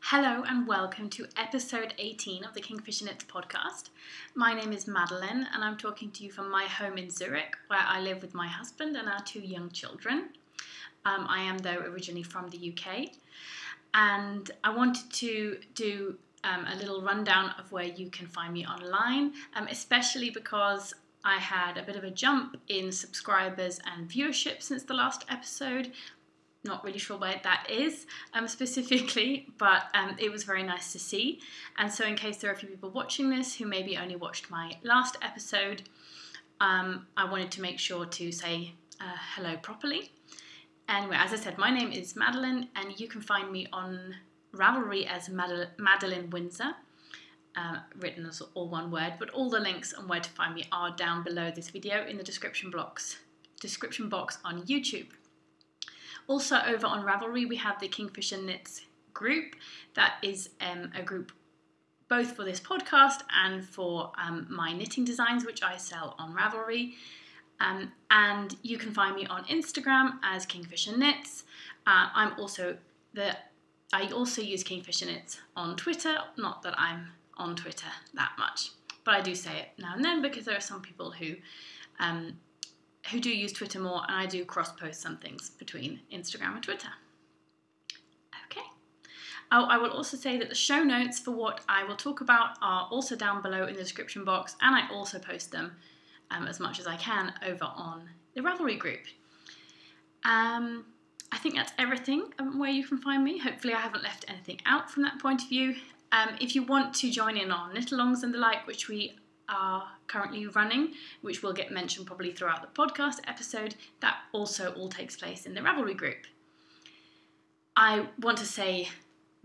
Hello and welcome to episode 18 of the Kingfisher Knits podcast. My name is Madeleine and I'm talking to you from my home in Zurich, where I live with my husband and our two young children. I am, though, originally from the UK, and I wanted to do a little rundown of where you can find me online, especially because I had a bit of a jump in subscribers and viewership since the last episode. Not really sure where that is specifically, but it was very nice to see. And so in case there are a few people watching this who maybe only watched my last episode, I wanted to make sure to say hello properly. Anyway, as I said, my name is Madeleine, and you can find me on Ravelry as Madeleine Windsor, written as all one word, but all the links and where to find me are down below this video in the description box on YouTube. Also over on Ravelry we have the Kingfisher Knits group. That is a group both for this podcast and for my knitting designs, which I sell on Ravelry. And you can find me on Instagram as Kingfisher Knits. I also use Kingfisher Knits on Twitter. Not that I'm on Twitter that much, but I do say it now and then because there are some people who do use Twitter more, and I do cross-post some things between Instagram and Twitter. Okay. Oh, I will also say that the show notes for what I will talk about are also down below in the description box, and I also post them as much as I can over on the Ravelry group. I think that's everything where you can find me. Hopefully I haven't left anything out from that point of view. If you want to join in on knit-alongs and the like, which we are currently running, which will get mentioned probably throughout the podcast episode, that also all takes place in the Ravelry group. I want to say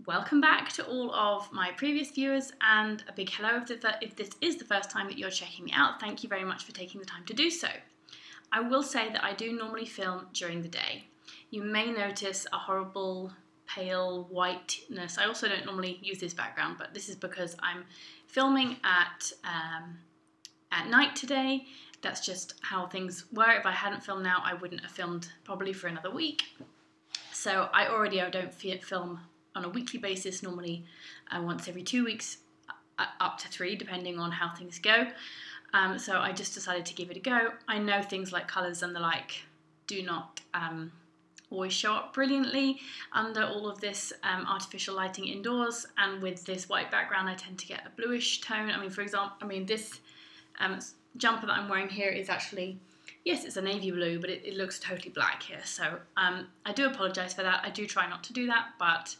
welcome back to all of my previous viewers, and a big hello if this is the first time that you're checking me out. Thank you very much for taking the time to do so. I will say that I do normally film during the day. You may notice a horrible pale whiteness. I also don't normally use this background, but this is because I'm filming at night today. That's just how things were. If I hadn't filmed now, I wouldn't have filmed probably for another week. So I don't film on a weekly basis, normally once every 2 weeks, up to 3, depending on how things go. So I just decided to give it a go. I know things like colours and the like do not always show up brilliantly under all of this artificial lighting indoors, and with this white background I tend to get a bluish tone. For example, this jumper that I'm wearing here is actually, yes, it's a navy blue, but it looks totally black here, so I do apologise for that. I do try not to do that, but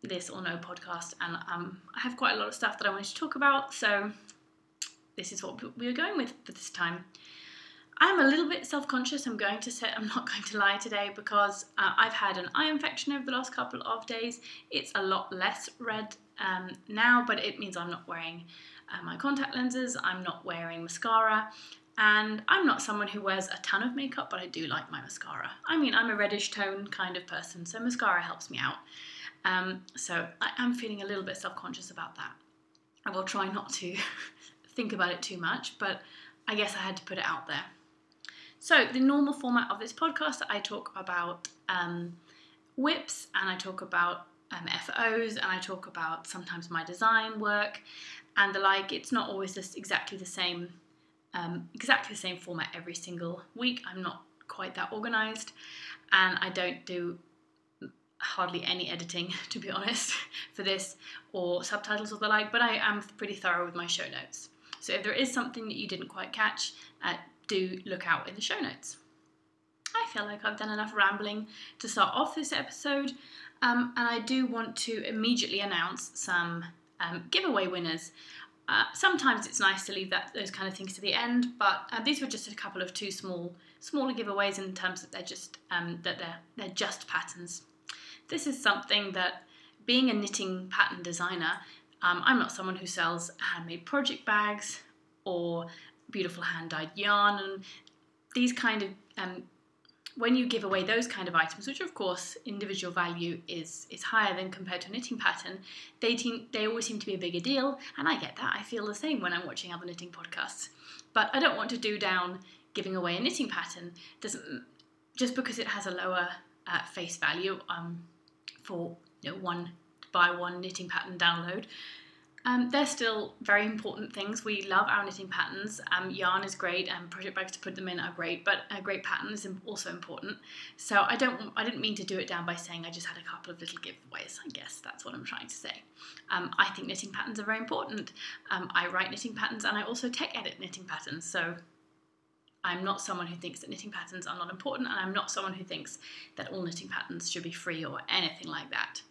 this or no podcast, and I have quite a lot of stuff that I wanted to talk about, so this is what we're going with for this time. I'm a little bit self-conscious, I'm not going to lie today, because I've had an eye infection over the last couple of days. It's a lot less red now, but it means I'm not wearing my contact lenses, I'm not wearing mascara, and I'm not someone who wears a ton of makeup, but I do like my mascara. I'm a reddish tone kind of person, so mascara helps me out. So I am feeling a little bit self-conscious about that. I will try not to think about it too much, but I guess I had to put it out there. So the normal format of this podcast, I talk about whips, and I talk about FOs, and I talk about sometimes my design work and the like. It's not always just exactly the same format every single week. I'm not quite that organised, and I don't do hardly any editing, to be honest, for this, or subtitles or the like, but I am pretty thorough with my show notes. So if there is something that you didn't quite catch, do look out in the show notes. I feel like I've done enough rambling to start off this episode, and I do want to immediately announce some giveaway winners. Sometimes it's nice to leave those kind of things to the end, but these were just a couple of smaller giveaways in terms that they're just patterns. This is something that, being a knitting pattern designer, I'm not someone who sells handmade project bags or beautiful hand-dyed yarn, and these kind of when you give away those kind of items, which of course individual value is higher than compared to a knitting pattern, they always seem to be a bigger deal, and I get that. I feel the same when I'm watching other knitting podcasts, but I don't want to do down giving away a knitting pattern just because it has a lower face value for one buy one knitting pattern download. They're still very important things. We love our knitting patterns. Yarn is great, and project bags to put them in are great, but a great pattern is also important. So I didn't mean to do it down by saying I just had a couple of little giveaways. I guess that's what I'm trying to say. I think knitting patterns are very important. I write knitting patterns, and I also tech edit knitting patterns. So I'm not someone who thinks that knitting patterns are not important, and I'm not someone who thinks that all knitting patterns should be free or anything like that.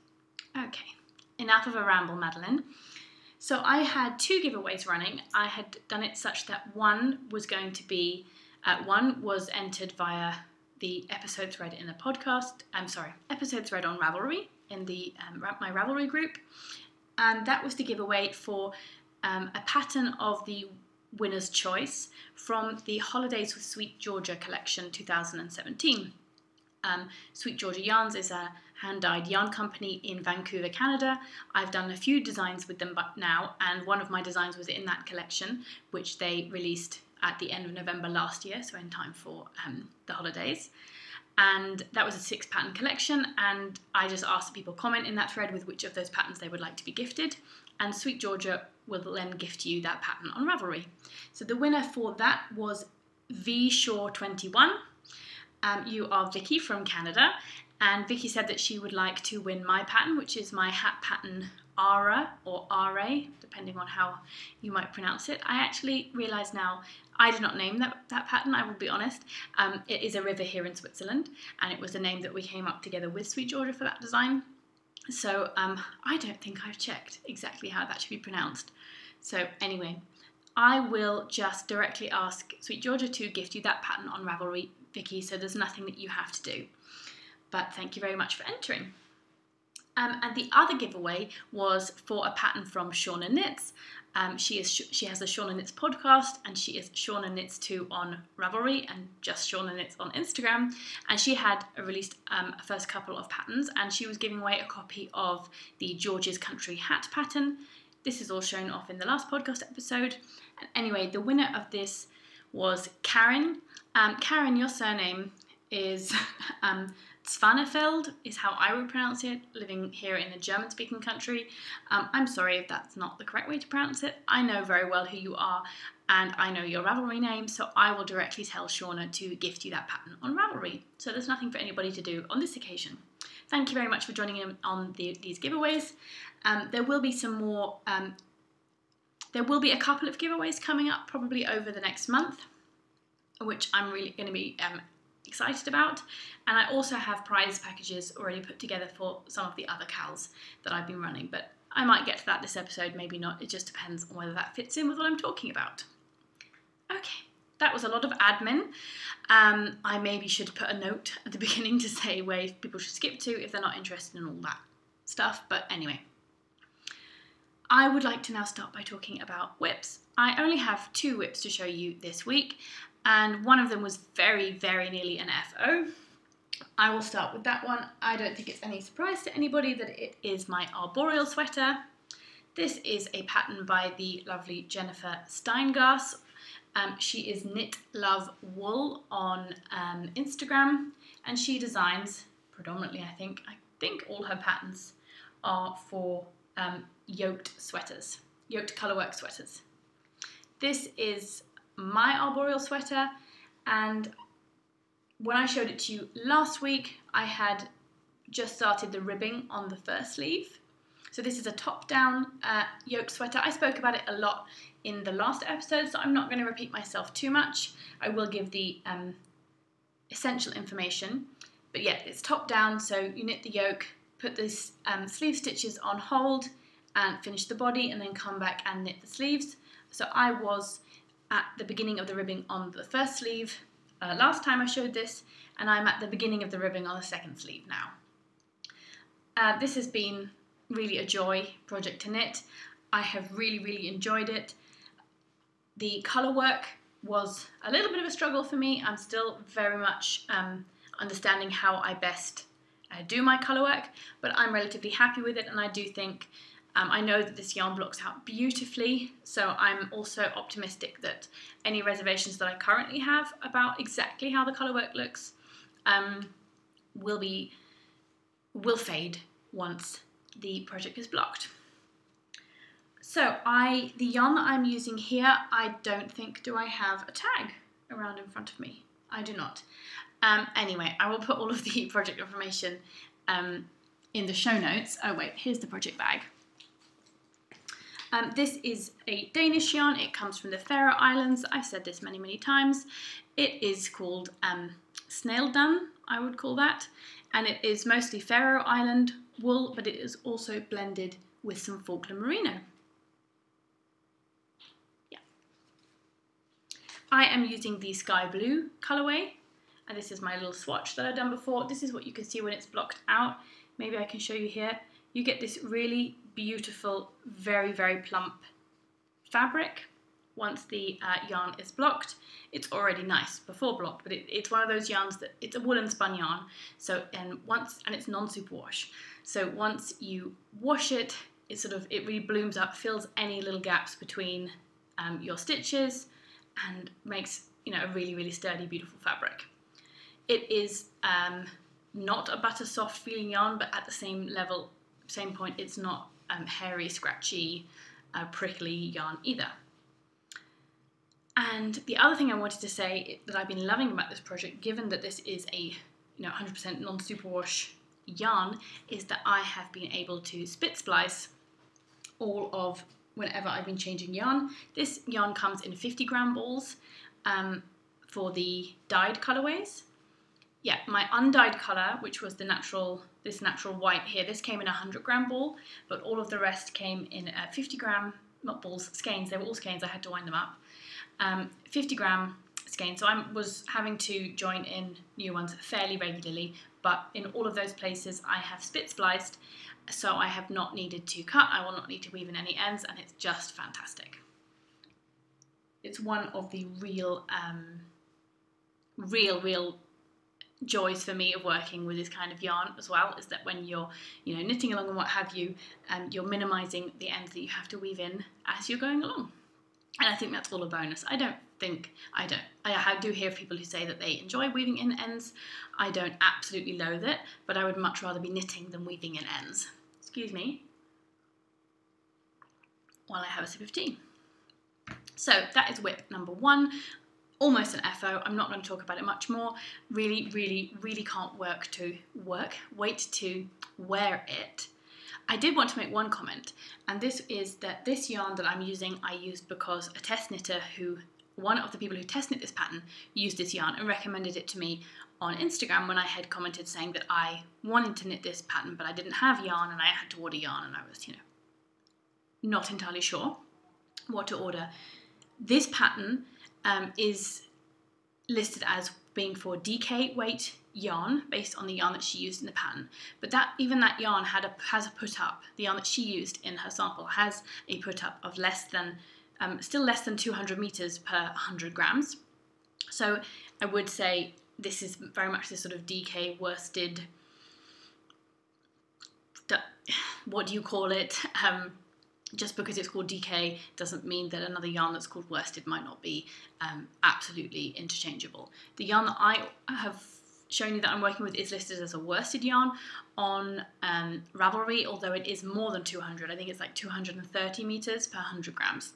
Okay, enough of a ramble, Madeleine. So I had 2 giveaways running. I had done it such that one was entered via the episode thread in the podcast. Episode thread on Ravelry in the my Ravelry group, and that was the giveaway for a pattern of the winner's choice from the Holidays with Sweet Georgia collection 2017. Sweet Georgia Yarns is a hand-dyed yarn company in Vancouver, Canada. I've done a few designs with them now, and one of my designs was in that collection, which they released at the end of November last year, so in time for the holidays. And that was a 6-pattern collection, and I just asked people comment in that thread with which of those patterns they would like to be gifted, and Sweet Georgia will then gift you that pattern on Ravelry. So the winner for that was VShaw21. You are Vicky from Canada, and Vicky said that she would like to win my pattern, which is my hat pattern Ara, or Ra, depending on how you might pronounce it. I actually realise now I did not name that pattern, I will be honest. It is a river here in Switzerland, and it was a name that we came up together with Sweet Georgia for that design. So I don't think I've checked exactly how that should be pronounced. So anyway, I will just directly ask Sweet Georgia to gift you that pattern on Ravelry, Vicky, so there's nothing that you have to do. But thank you very much for entering. And the other giveaway was for a pattern from Shauna Knits. She has the Shauna Knits podcast, and she is Shauna Knits 2 on Ravelry and just Shauna Knits on Instagram. And she had released a first couple of patterns, and she was giving away a copy of the George's Country Hat pattern. This is all shown off in the last podcast episode. And anyway, the winner of this was Karen. Karen, your surname is Svanefeld, is how I would pronounce it, living here in a German-speaking country. I'm sorry if that's not the correct way to pronounce it. I know very well who you are, and I know your Ravelry name, so I will directly tell Shauna to gift you that pattern on Ravelry. So there's nothing for anybody to do on this occasion. Thank you very much for joining in on these giveaways. There will be some more. There will be a couple of giveaways coming up probably over the next month, which I'm really going to be excited about. And I also have prize packages already put together for some of the other CALs that I've been running, but I might get to that this episode, maybe not. It just depends on whether that fits in with what I'm talking about. Okay, that was a lot of admin. I maybe should put a note at the beginning to say where people should skip to if they're not interested in all that stuff, but anyway. I would like to now start by talking about whips. I only have 2 whips to show you this week, and one of them was very, very nearly an FO. I will start with that one. I don't think it's any surprise to anybody that it is my Arboreal Sweater. This is a pattern by the lovely Jennifer Steingass. She is knit.love.wool on Instagram, and she designs predominantly, I think all her patterns are for yoked sweaters, yoked colourwork sweaters. This is my Arboreal Sweater, and when I showed it to you last week, I had just started the ribbing on the first sleeve. So this is a top-down yoke sweater. I spoke about it a lot in the last episode, so I'm not going to repeat myself too much. I will give the essential information. But yeah, it's top-down, so you knit the yoke, put the sleeve stitches on hold, and finish the body, and then come back and knit the sleeves. So I was at the beginning of the ribbing on the first sleeve last time I showed this, and I'm at the beginning of the ribbing on the second sleeve now. This has been really a joy project to knit. I have really, really enjoyed it. The colour work was a little bit of a struggle for me. I'm still very much understanding how I best do my colour work, but I'm relatively happy with it, and I do think I know that this yarn blocks out beautifully, so I'm also optimistic that any reservations that I currently have about exactly how the colour work looks will fade once the project is blocked. So the yarn that I'm using here, I don't think, do I have a tag around in front of me? I do not. Anyway, I will put all of the project information in the show notes. Oh wait, here's the project bag. This is a Danish yarn. It comes from the Faroe Islands. I've said this many, many times. It is called snail dun, I would call that. And it is mostly Faroe Island wool, but it is also blended with some Falkland merino. I am using the sky blue colourway, and this is my little swatch that I've done before. This is what you can see when it's blocked out. Maybe I can show you here. You get this really beautiful, very, very plump fabric. Once the yarn is blocked, it's already nice before blocked, but it's one of those yarns that it's a woolen spun yarn. So and it's non-superwash. So once you wash it, it really blooms up, fills any little gaps between your stitches, and makes, you know, a really, really sturdy, beautiful fabric. It is not a butter soft feeling yarn, but at the same point, it's not hairy, scratchy, prickly yarn either. And the other thing I wanted to say that I've been loving about this project, given that this is a 100% non-superwash yarn, is that I have been able to spit splice all of whenever I've been changing yarn. This yarn comes in 50-gram balls for the dyed colorways. Yeah, my undyed colour, which was this natural white here, this came in a 100-gram ball, but all of the rest came in 50-gram, not balls, skeins. They were all skeins, I had to wind them up. 50-gram skeins, so I was having to join in new ones fairly regularly, but in all of those places I have spit spliced, so I have not needed to cut, I will not need to weave in any ends, and it's just fantastic. It's one of the real joys for me of working with this kind of yarn as well, is that when you're knitting along and what have you, you're minimising the ends that you have to weave in as you're going along. And I think that's all a bonus. I do hear people who say that they enjoy weaving in ends. I don't absolutely loathe it, but I would much rather be knitting than weaving in ends. Excuse me, while I have a sip of tea. So that is whip number 1. Almost an FO. I'm not going to talk about it much more. Really, really, really can't wait to wear it. I did want to make one comment, and this is that this yarn that I'm using, I used because a test knitter one of the people who test knit this pattern used this yarn and recommended it to me on Instagram when I had commented saying that I wanted to knit this pattern, but I didn't have yarn and I had to order yarn, and I was, not entirely sure what to order. This pattern is listed as being for DK weight yarn based on the yarn that she used in the pattern, but even that yarn has a put up. The yarn that she used in her sample has a put up of still less than 200 meters per 100 grams. So I would say this is very much this sort of DK worsted, what do you call it? Just because it's called DK doesn't mean that another yarn that's called worsted might not be absolutely interchangeable. The yarn that I have shown you that I'm working with is listed as a worsted yarn on Ravelry, although it is more than 200. I think it's like 230 meters per 100 grams.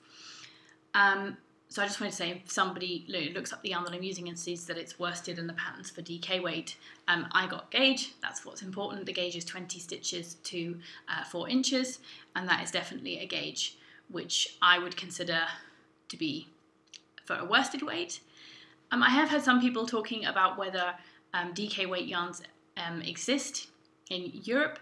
So I just wanted to say, if somebody looks up the yarn that I'm using and sees that it's worsted and the pattern's for DK weight, I got gauge. That's what's important. The gauge is 20 stitches to 4 inches, and that is definitely a gauge which I would consider to be for a worsted weight. I have heard some people talking about whether DK weight yarns exist in Europe.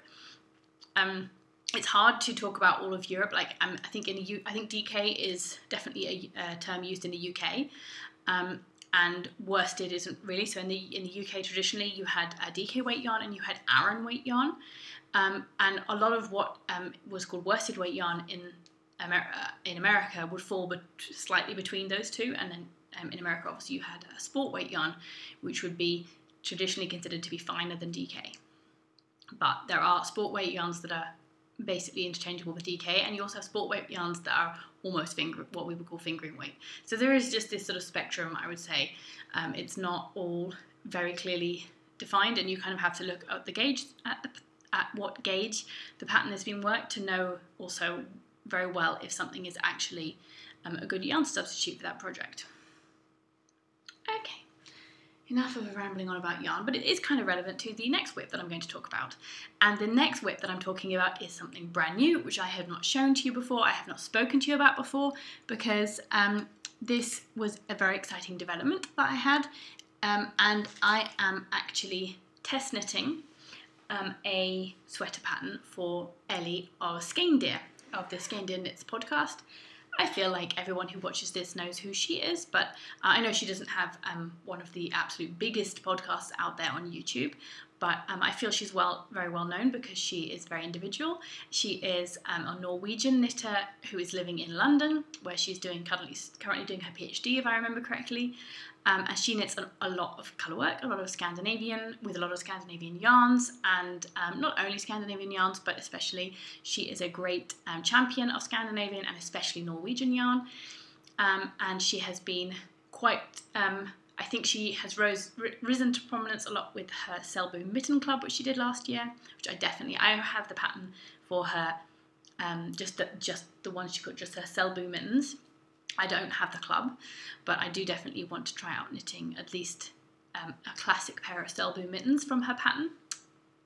It's hard to talk about all of Europe. Like I think DK is definitely a term used in the UK, and worsted isn't really. So in the UK traditionally you had a DK weight yarn and you had Aran weight yarn, and a lot of what was called worsted weight yarn in America would fall slightly between those two, and then in America obviously you had a sport weight yarn, which would be traditionally considered to be finer than DK. But there are sport weight yarns that are basically interchangeable with DK, and you also have sport weight yarns that are almost what we would call fingering weight. So there is just this sort of spectrum, I would say. It's not all very clearly defined, and you kind of have to look at the gauge at what gauge the pattern has been worked to know also very well if something is actually a good yarn substitute for that project. Okay, enough of rambling on about yarn, but it is kind of relevant to the next whip that I'm going to talk about. And the next whip that I'm talking about is something brand new, which I have not shown to you before, I have not spoken to you about before, because this was a very exciting development that I had, and I am actually test knitting a sweater pattern for Eli of Skeindeer of the Skeindeer Knits podcast. I feel like everyone who watches this knows who she is, but I know she doesn't have one of the absolute biggest podcasts out there on YouTube, but I feel she's very well known because she is very individual. She is a Norwegian knitter who is living in London, where she's currently doing her PhD, if I remember correctly. And she knits a lot of colour work, a lot of Scandinavian yarns, and not only Scandinavian yarns, but especially she is a great champion of Scandinavian and especially Norwegian yarn. And she has been quite, I think she has risen to prominence a lot with her Selbu Mitten Club, which she did last year, which I have the pattern for her, just the one she got, just her Selbu mittens. I don't have the club, but I do definitely want to try out knitting at least a classic pair of Selbu mittens from her pattern.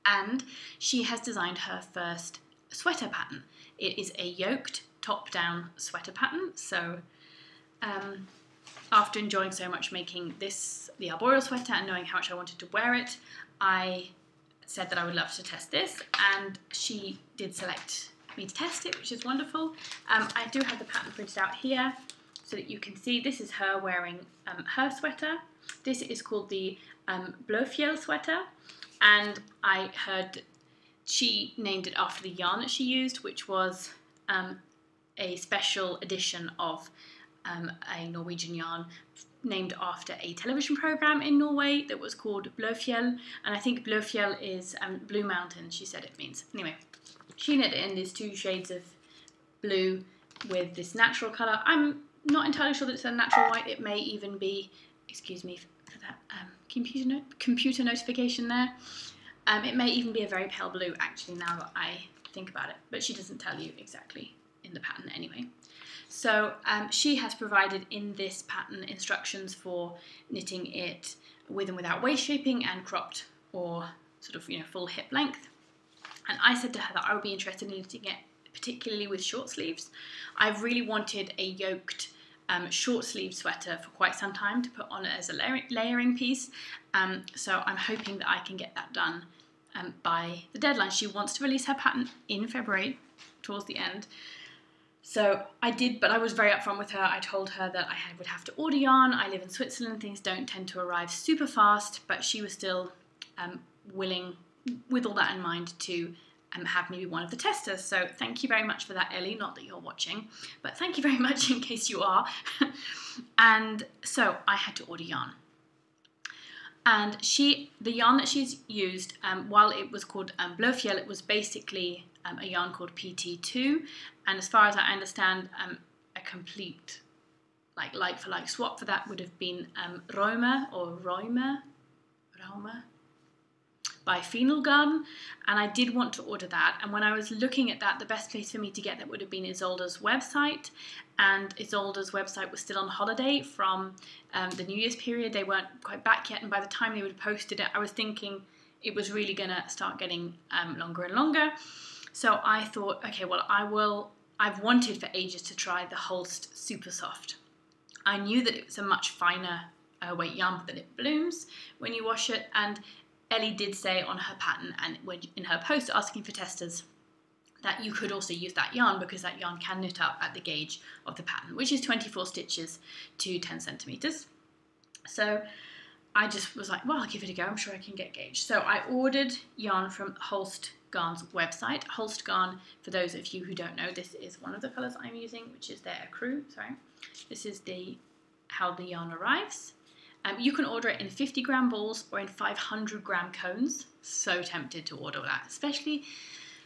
And she has designed her first sweater pattern. It is a yoked top-down sweater pattern. So after enjoying so much making the Arboreal Sweater and knowing how much I wanted to wear it, I said that I would love to test this, and she did select me to test it, which is wonderful. I do have the pattern printed out here so that you can see. This is her wearing her sweater. This is called the Blåfjell Sweater, and I heard she named it after the yarn that she used, which was a special edition of a Norwegian yarn named after a television program in Norway that was called Blåfjell, and I think Blåfjell is Blue Mountain, she said it means. Anyway, she knit it in these two shades of blue with this natural colour. I'm not entirely sure that it's a natural white. It may even be, excuse me for that computer notification there. It may even be a very pale blue, actually, now that I think about it. But she doesn't tell you exactly in the pattern anyway. So she has provided in this pattern instructions for knitting it with and without waist shaping and cropped or sort of, full hip length. And I said to her that I would be interested in knitting it particularly with short sleeves. I've really wanted a yoked short sleeve sweater for quite some time to put on it as a layering piece. So I'm hoping that I can get that done by the deadline. She wants to release her pattern in February, towards the end. So I did, but I was very upfront with her. I told her that I would have to order yarn. I live in Switzerland, things don't tend to arrive super fast, but she was still willing, with all that in mind, to have me be one of the testers. So thank you very much for that, Ellie. Not that you're watching, but thank you very much in case you are. And so I had to order yarn. And the yarn that she's used, while it was called Blåfjell, it was basically a yarn called PT2. And as far as I understand, a complete like for like swap for that would have been Roma by Holst Garn, and I did want to order that. And when I was looking at that, the best place for me to get that would have been Isolde's website, and Isolde's website was still on holiday from the New Year's period. They weren't quite back yet, and by the time they would have posted it, I was thinking it was really going to start getting longer and longer. So I thought, okay, well, I've wanted for ages to try the Holst Supersoft. I knew that it was a much finer weight yarn, but that it blooms when you wash it, and Ellie did say on her pattern and in her post asking for testers that you could also use that yarn because that yarn can knit up at the gauge of the pattern, which is 24 stitches to 10 centimetres. So I just was like, well, I'll give it a go. I'm sure I can get gauge. So I ordered yarn from Holst Garn's website. Holst Garn, for those of you who don't know, this is one of the colours I'm using, which is their Ecru. Sorry. This is how the yarn arrives. You can order it in 50-gram balls or in 500-gram cones. So tempted to order that, especially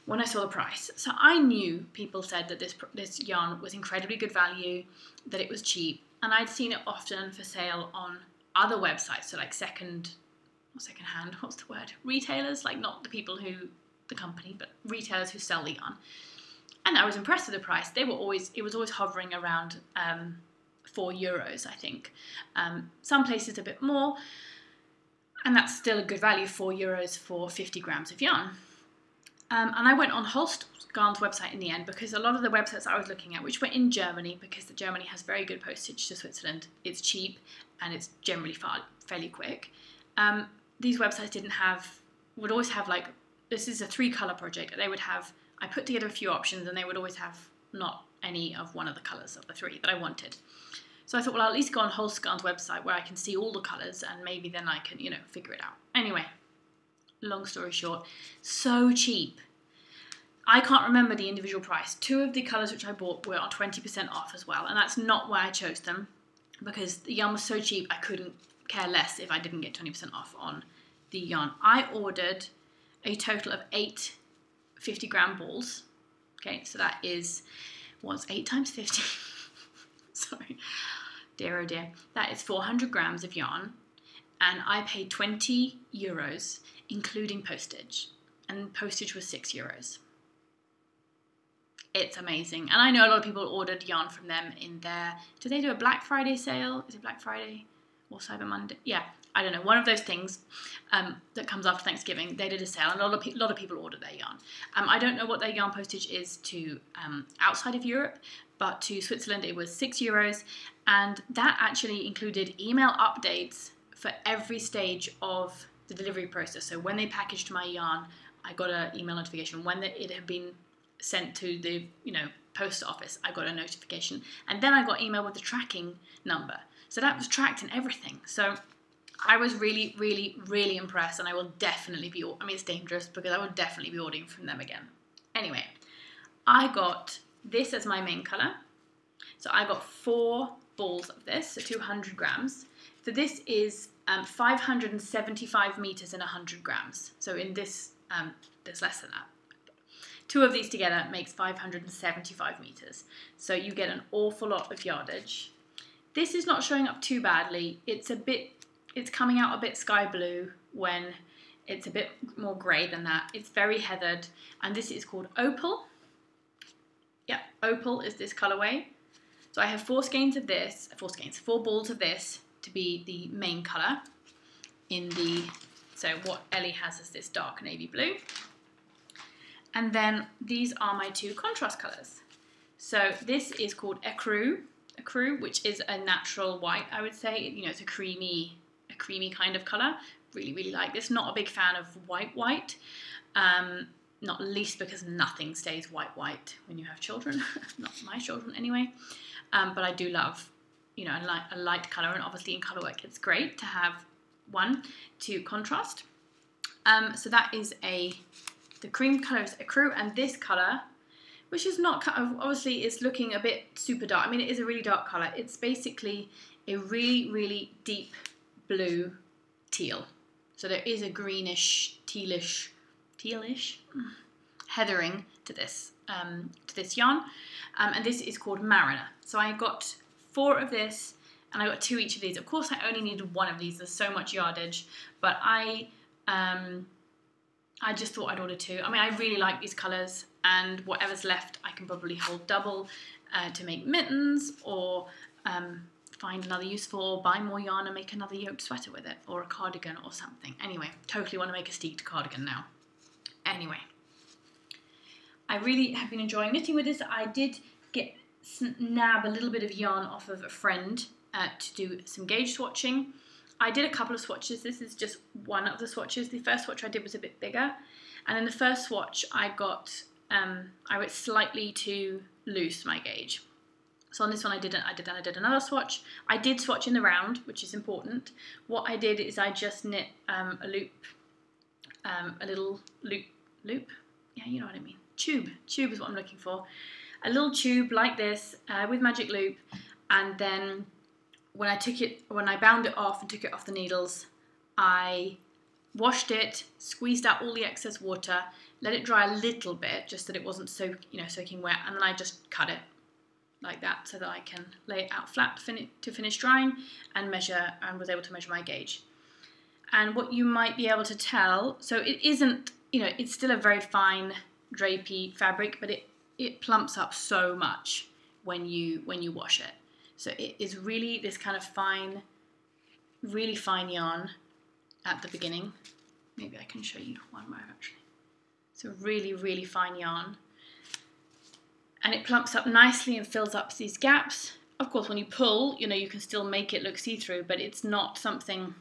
when I saw the price. So I knew people said that this yarn was incredibly good value, that it was cheap, and I'd seen it often for sale on other websites, so like retailers, like not the people who the company, but retailers who sell the yarn. And I was impressed with the price. It was always hovering around €4, I think. Some places a bit more, and that's still a good value, €4 for 50 grams of yarn. And I went on Holst Garn's website in the end, because a lot of the websites I was looking at, which were in Germany, because Germany has very good postage to Switzerland, it's cheap and it's generally fairly quick. These websites would always have like, this is a 3-colour project. I put together a few options and they would always have not any of one of the colours of the 3 that I wanted. So I thought, well, I'll at least go on Holst Garn's website where I can see all the colours and maybe then I can, figure it out. Anyway, long story short, so cheap. I can't remember the individual price. 2 of the colours which I bought were on 20% off as well, and that's not why I chose them, because the yarn was so cheap I couldn't care less if I didn't get 20% off on the yarn. I ordered a total of 8 50-gram balls. Okay, so that is, what's 8 times 50? Sorry, dear oh dear. That is 400 grams of yarn, and I paid €20, including postage, and postage was €6. It's amazing. And I know a lot of people ordered yarn from them in their, do they do a Black Friday sale? Is it Black Friday or Cyber Monday? Yeah, I don't know, one of those things that comes after Thanksgiving. They did a sale and a lot of people ordered their yarn. I don't know what their yarn postage is to outside of Europe, but to Switzerland it was €6, and that actually included email updates for every stage of the delivery process. So when they packaged my yarn, I got an email notification. When it had been sent to the post office, I got a notification, and then I got email with the tracking number, so that was tracked and everything. So I was really, really, really impressed, and I will definitely be, it's dangerous because I will definitely be ordering from them again. Anyway, I got this as my main colour, so I got 4 balls of this, so 200 grams. So this is 575 meters in 100 grams, so in this there's less than that. 2 of these together makes 575 meters. So you get an awful lot of yardage. This is not showing up too badly. It's coming out a bit sky blue when it's a bit more grey than that. It's very heathered, and this is called Opal. Yeah, Opal is this colourway. So I have 4 balls of this to be the main colour so what Ellie has is this dark navy blue. And then these are my 2 contrast colours. So this is called Ecru, which is a natural white, I would say. It's a creamy kind of colour. Really, really like this. Not a big fan of white. Not least because nothing stays white when you have children. Not my children anyway. But I do love, a light colour, and obviously in colour work it's great to have one to contrast. So that is the cream colour is Ecru, and this colour, which is not obviously is looking a bit super dark. It is a really dark colour. It's basically a really, really deep blue teal. So there is a greenish, tealish heathering to this yarn, and this is called Mariner. So I got 4 of this, and I got 2 each of these. Of course, I only needed 1 of these. There's so much yardage, but I just thought I'd order 2. I really like these colours, and whatever's left I can probably hold double to make mittens, or find another use for, or buy more yarn and make another yoked sweater with it, or a cardigan or something. Anyway, totally want to make a steeked cardigan now. Anyway, I really have been enjoying knitting with this. I did nab a little bit of yarn off of a friend to do some gauge swatching. I did a couple of swatches. This is just one of the swatches. The first swatch I did was a bit bigger, and in the first swatch I went slightly too loose, my gauge. So on this one I did another swatch. I did swatch in the round, which is important. What I did is I just knit a little loop. Yeah, you know what I mean. Tube is what I'm looking for. A little tube like this with magic loop, and then when I bound it off and took it off the needles, I washed it, squeezed out all the excess water, let it dry a little bit, just that it wasn't so soaking wet, and then I just cut it like that so that I can lay it out flat to finish drying and was able to measure my gauge. And what you might be able to tell, so it isn't you know, it's still a very fine drapey fabric, but it plumps up so much when you wash it. So it is really this kind of fine, really fine yarn at the beginning. Maybe I can show you one more actually. So really, really fine yarn. And it plumps up nicely and fills up these gaps. Of course, when you pull, you know, you can still make it look see-through, but it's not something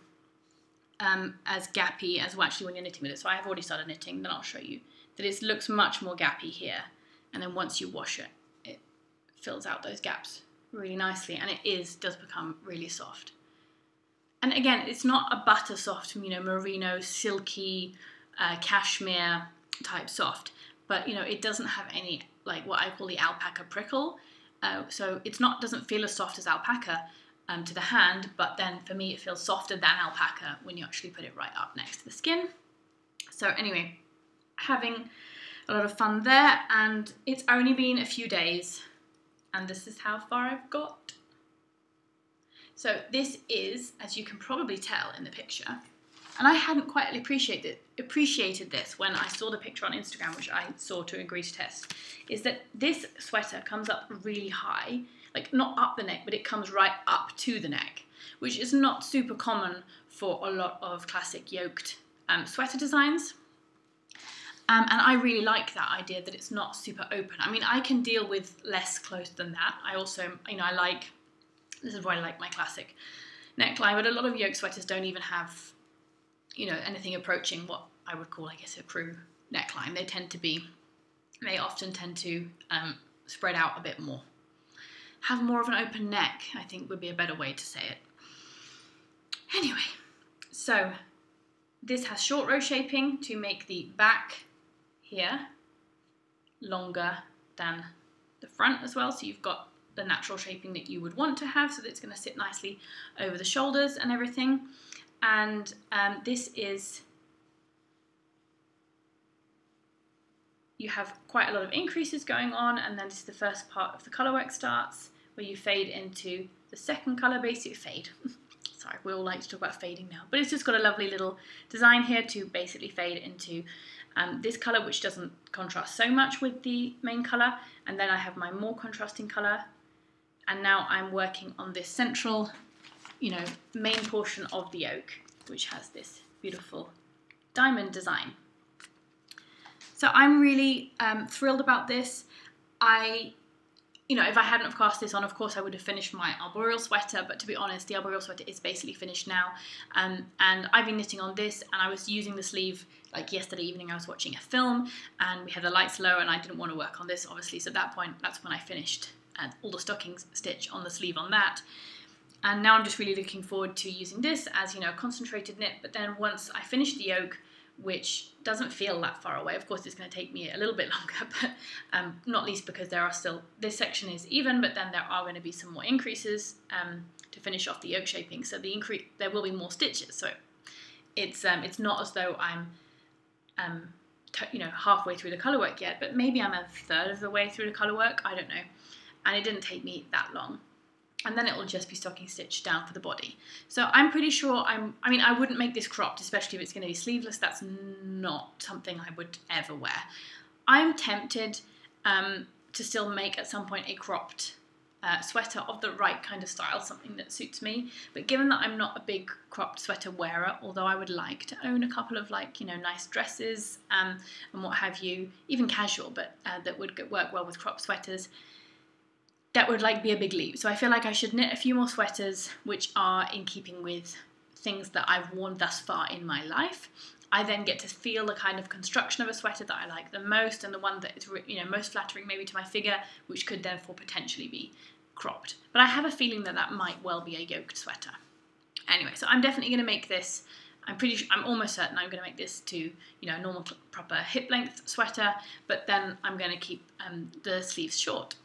as gappy as actually when you're knitting with it. So I have already started knitting, then I'll show you that it looks much more gappy here. And then once you wash it, it fills out those gaps really nicely, and it does become really soft. And again, it's not a butter soft, you know, merino, silky, cashmere type soft, but you know, it doesn't have any, like what I call the alpaca prickle. So it's doesn't feel as soft as alpaca to the hand, but then for me it feels softer than alpaca when you actually put it right up next to the skin. So anyway, having a lot of fun there, and it's only been a few days, and this is how far I've got. So this is, as you can probably tell in the picture, and I hadn't quite appreciated this when I saw the picture on Instagram, which I saw to agree to test, is that this sweater comes up really high, like not up the neck, but it comes right up to the neck, which is not super common for a lot of classic yoked sweater designs. And I really like that idea that it's not super open. I mean, I can deal with less close than that. I also, you know, this is why I like my classic neckline, but a lot of yoke sweaters don't even have, you know, anything approaching what I would call, I guess, a Ecru neckline. They often tend to spread out a bit more. Have more of an open neck, I think would be a better way to say it. Anyway, so this has short row shaping to make the back here longer than the front as well. So you've got the natural shaping that you would want to have, so that it's going to sit nicely over the shoulders and everything. And this is, you have quite a lot of increases going on, and then this is the first part of the colourwork starts, where you fade into the second colour, basically fade. Sorry, we all like to talk about fading now, but it's just got a lovely little design here to basically fade into this colour, which doesn't contrast so much with the main colour, and then I have my more contrasting colour, and now I'm working on this central, you know, main portion of the yoke, which has this beautiful diamond design. So I'm really thrilled about this. You know, if I hadn't have cast this on, of course I would have finished my Arboreal Sweater, but to be honest, the Arboreal Sweater is basically finished now. And I've been knitting on this, and I was using the sleeve, like yesterday evening I was watching a film, and we had the lights low, and I didn't want to work on this, obviously, so at that point, that's when I finished all the stockings stitch on the sleeve on that. And now I'm just really looking forward to using this as, you know, a concentrated knit, but then once I finish the yoke, which doesn't feel that far away. Of course, it's going to take me a little bit longer, but not least because there are still, this section is even, but then there are going to be some more increases to finish off the yoke shaping. So there will be more stitches. So it's not as though I'm, you know, halfway through the colourwork yet, but maybe I'm a third of the way through the colourwork. I don't know. And it didn't take me that long. And then it will just be stocking stitched down for the body. So I'm pretty sure I mean, I wouldn't make this cropped, especially if it's going to be sleeveless. That's not something I would ever wear. I'm tempted to still make at some point a cropped sweater of the right kind of style, something that suits me. But given that I'm not a big cropped sweater wearer, although I would like to own a couple of, like, you know, nice dresses and what have you, even casual, but that would work well with cropped sweaters, that would like be a big leap. So I feel like I should knit a few more sweaters which are in keeping with things that I've worn thus far in my life. I then get to feel the kind of construction of a sweater that I like the most, and the one that is, you know, most flattering maybe to my figure, which could therefore potentially be cropped. But I have a feeling that that might well be a yoked sweater. Anyway, so I'm definitely going to make this. I'm almost certain I'm going to make this to, you know, a normal proper hip length sweater, but then I'm going to keep the sleeves short.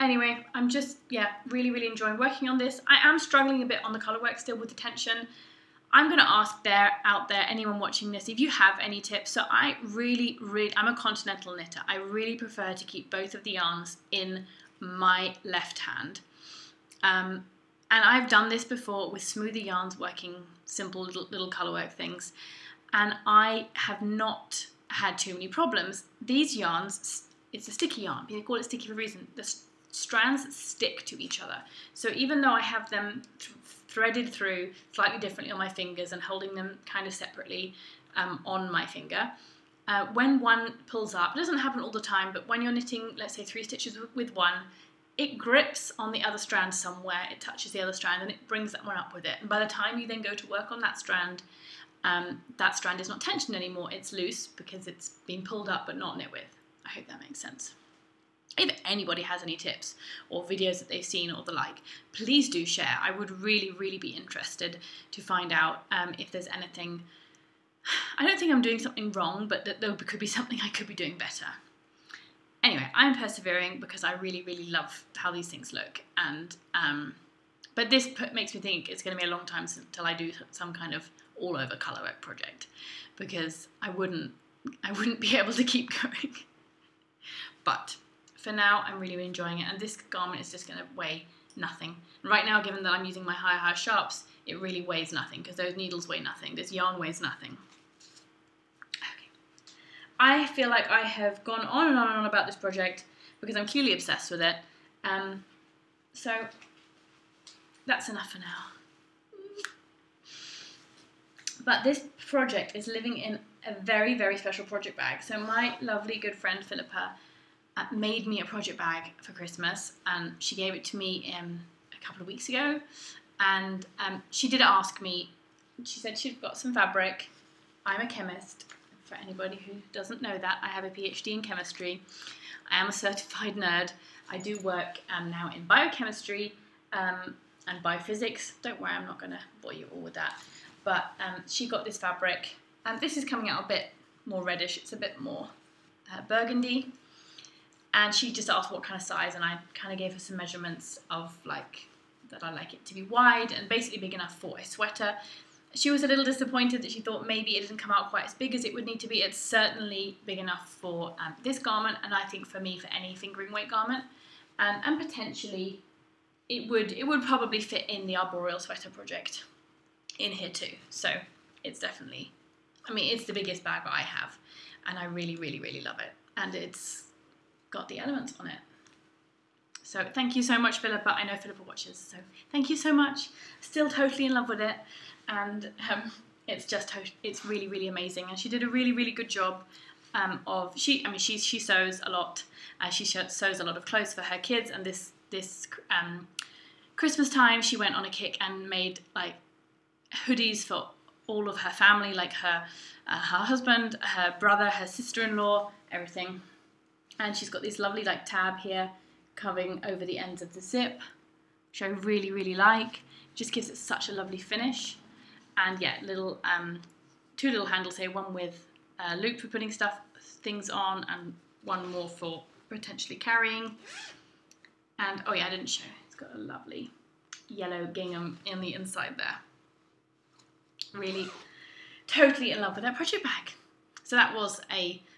Anyway, I'm just, yeah, really, really enjoying working on this. I am struggling a bit on the colourwork still with the tension. I'm going to ask out there, anyone watching this, if you have any tips. So I'm a continental knitter. I really prefer to keep both of the yarns in my left hand. And I've done this before with smoother yarns, working simple little colourwork things. and I have not had too many problems. These yarns, it's a sticky yarn. They call it sticky for a reason. The strands stick to each other. So even though I have them threaded through slightly differently on my fingers and holding them kind of separately on my finger, when one pulls up, it doesn't happen all the time, but when you're knitting, let's say 3 stitches with one, it grips on the other strand somewhere, it touches the other strand, and it brings that one up with it. And by the time you then go to work on that strand is not tensioned anymore, it's loose because it's been pulled up but not knit with. I hope that makes sense. If anybody has any tips or videos that they've seen or the like, please do share. I would really, really be interested to find out if there's anything. I don't think I'm doing something wrong, but that there could be something I could be doing better. Anyway, I'm persevering because I really, really love how these things look. And but this makes me think it's going to be a long time until I do some kind of all-over colourwork project, because I wouldn't be able to keep going. But for now, I'm really enjoying it, and this garment is just going to weigh nothing. Right now, given that I'm using my Hiya Hiya sharps, it really weighs nothing, because those needles weigh nothing. This yarn weighs nothing. Okay. I feel like I have gone on and on and on about this project because I'm clearly obsessed with it. So that's enough for now. But this project is living in a very, very special project bag. So my lovely good friend Philippa made me a project bag for Christmas, and she gave it to me a couple of weeks ago. And she did ask me, she said she'd got some fabric. I'm a chemist. For anybody who doesn't know that, I have a PhD in chemistry. I am a certified nerd. I do work now in biochemistry and biophysics. Don't worry, I'm not going to bore you all with that. But she got this fabric, and this is coming out a bit more reddish. It's a bit more burgundy. And she just asked what kind of size, and I kind of gave her some measurements of that I like it to be wide and basically big enough for a sweater. She was a little disappointed that she thought maybe it didn't come out quite as big as it would need to be. It's certainly big enough for this garment, and I think for me, for any fingering weight garment, and potentially it would probably fit in the Arboreal Sweater project in here too. So it's definitely, I mean, it's the biggest bag I have, and I really, really, really love it, and it's got the elements on it. So thank you so much, Philippa. I know Philippa watches, so thank you so much. Still totally in love with it, and it's really, really amazing. And she did a really, really good job she sews a lot. She sews a lot of clothes for her kids, and this Christmas time she went on a kick and made like hoodies for all of her family, like her husband, her brother, her sister-in-law, everything. And she's got this lovely like tab here covering over the ends of the zip, which I really, really like. It just gives it such a lovely finish. And yeah, little 2 little handles here, one with a loop for putting things on, and one more for potentially carrying. And oh yeah, I didn't show, it's got a lovely yellow gingham in the inside there. Really totally in love with that project bag. So that was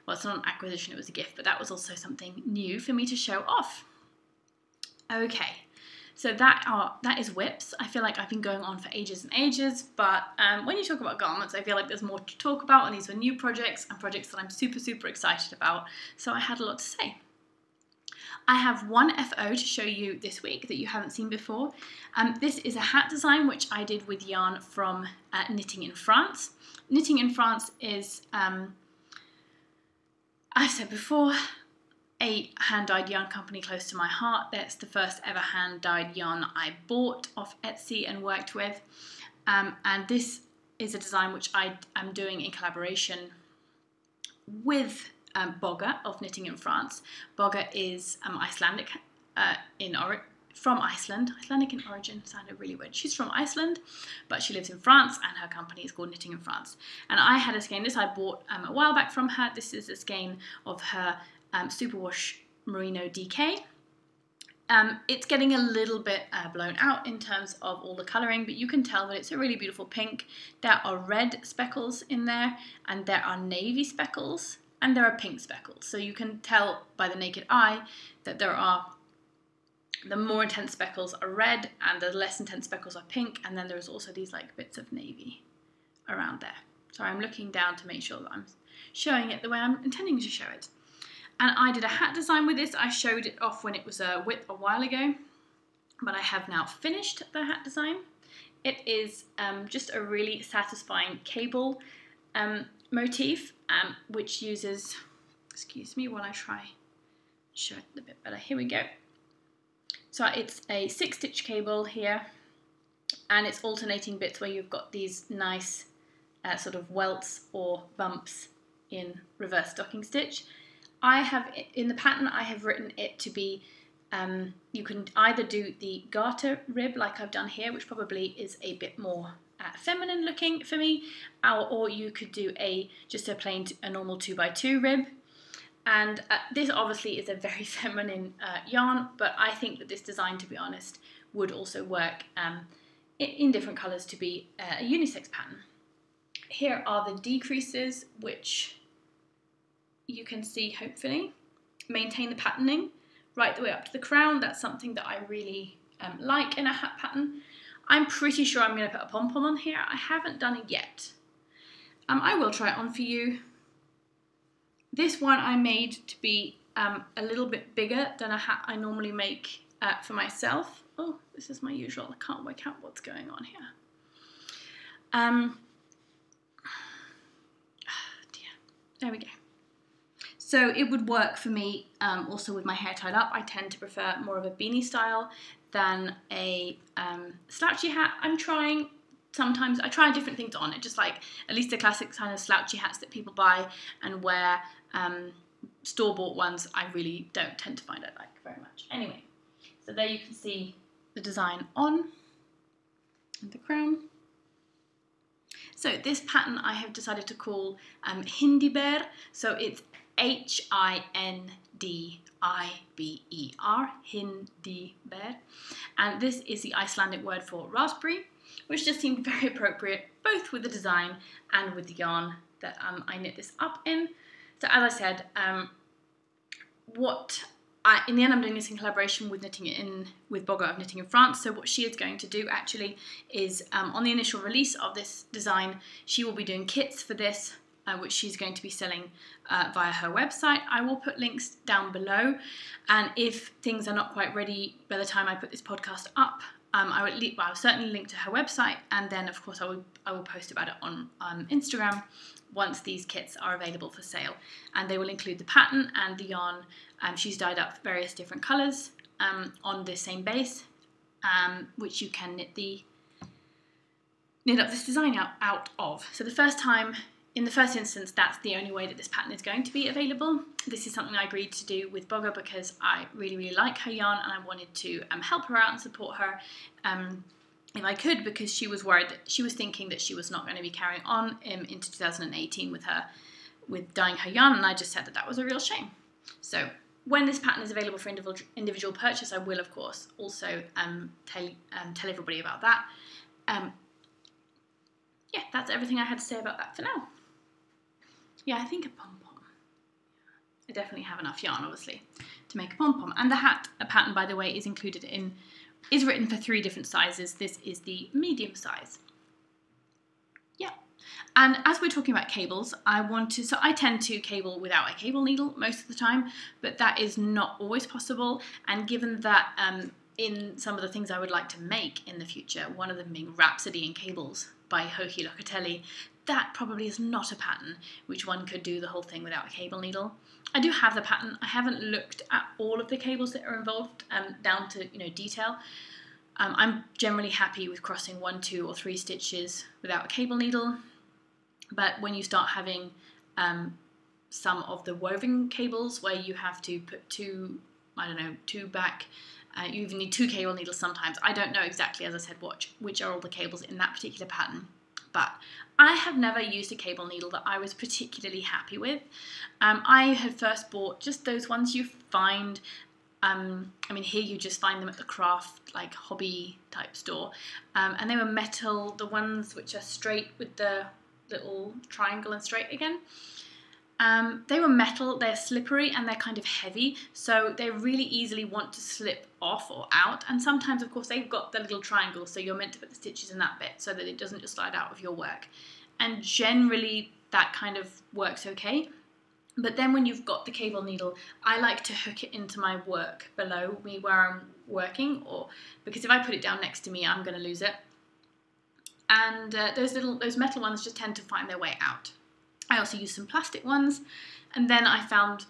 well, it's not an acquisition, it was a gift, but that was also something new for me to show off. Okay, so that is whips. I feel like I've been going on for ages and ages, but when you talk about garments, I feel like there's more to talk about, and these were new projects and projects that I'm super, super excited about, so I had a lot to say. I have one FO to show you this week that you haven't seen before. This is a hat design which I did with yarn from Knitting in France. Knitting in France is, I've said before, a hand-dyed yarn company close to my heart. That's the first ever hand-dyed yarn I bought off Etsy and worked with. And this is a design which I am doing in collaboration with Bogger of Knitting in France. Bogger is Icelandic from Iceland. Icelandic in origin sounded really weird. She's from Iceland, but she lives in France, and her company is called Knitting in France. And I had a skein. This I bought a while back from her. This is a skein of her superwash merino DK. It's getting a little bit blown out in terms of all the colouring, but you can tell that it's a really beautiful pink. There are red speckles in there, and there are navy speckles, and there are pink speckles. So you can tell by the naked eye that the more intense speckles are red, and the less intense speckles are pink, and then there's also these like bits of navy around there. Sorry, I'm looking down to make sure that I'm showing it the way I'm intending to show it. And I did a hat design with this. I showed it off when it was a whip a while ago, but I have now finished the hat design. It is just a really satisfying cable motif, which uses, excuse me while I try to show it a bit better. Here we go. So it's a 6-stitch cable here, and it's alternating bits where you've got these nice sort of welts or bumps in reverse stocking stitch. In the pattern, I have written it to be, you can either do the garter rib like I've done here, which probably is a bit more feminine looking for me, or you could do just a normal 2x2 rib. And this obviously is a very feminine yarn, but I think that this design, to be honest, would also work in different colours to be a unisex pattern. Here are the decreases, which you can see, hopefully, maintain the patterning right the way up to the crown. That's something that I really like in a hat pattern. I'm pretty sure I'm going to put a pom-pom on here. I haven't done it yet. I will try it on for you. This one I made to be a little bit bigger than a hat I normally make for myself. Oh, this is my usual. I can't work out what's going on here. There we go. So it would work for me also with my hair tied up. I tend to prefer more of a beanie style than a slouchy hat. Sometimes I try different things on it, just like at least the classic kind of slouchy hats that people buy and wear. Store-bought ones I really don't tend to find I like very much. Anyway, so there you can see the design on the crown. So this pattern I have decided to call Hindiber. So it's H-I-N-D-I-B-E-R, Hindiber. And this is the Icelandic word for raspberry, which just seemed very appropriate both with the design and with the yarn that I knit this up in. So as I said, in the end I'm doing this in collaboration with Bogart of Knitting in France. So what she is going to do actually is on the initial release of this design, she will be doing kits for this, which she's going to be selling via her website. I will put links down below, and if things are not quite ready by the time I put this podcast up, I will certainly link to her website, and then of course I will post about it on Instagram once these kits are available for sale, and they will include the pattern and the yarn. She's dyed up various different colours on the same base, which you can knit up this design out of. So in the first instance, that's the only way that this pattern is going to be available. This is something I agreed to do with Bogger because I really, really like her yarn, and I wanted to help her out and support her if I could, because she was worried, she was thinking that she was not going to be carrying on into 2018 with dyeing her yarn, and I just said that was a real shame. So when this pattern is available for individual purchase, I will of course also tell everybody about that. Yeah, that's everything I had to say about that for now. Yeah, I think a pom-pom. I definitely have enough yarn, obviously, to make a pom-pom. And the hat, a pattern, by the way, is written for 3 different sizes. This is the medium size. Yeah. And as we're talking about cables, so I tend to cable without a cable needle most of the time, but that is not always possible. And given that in some of the things I would like to make in the future, one of them being Rhapsody in Cables by Jochi Locatelli, that probably is not a pattern which one could do the whole thing without a cable needle. I do have the pattern. I haven't looked at all of the cables that are involved down to detail. I'm generally happy with crossing 1, 2 or 3 stitches without a cable needle, but when you start having some of the woven cables where you have to put 2 back, you even need 2 cable needles sometimes. I don't know exactly, as I said, which are all the cables in that particular pattern, but I have never used a cable needle that I was particularly happy with. I had first bought just those ones you find, here you just find them at the craft, like hobby type store, and they were metal, the ones which are straight with the little triangle and straight again. They were metal, they're slippery, and they're kind of heavy, so they really easily want to slip off or out, and sometimes of course they've got the little triangle, so you're meant to put the stitches in that bit so that it doesn't just slide out of your work. and generally that kind of works okay. But then when you've got the cable needle, I like to hook it into my work below me where I'm working, or because if I put it down next to me, I'm going to lose it. And those metal ones just tend to find their way out. I also use some plastic ones, and then I found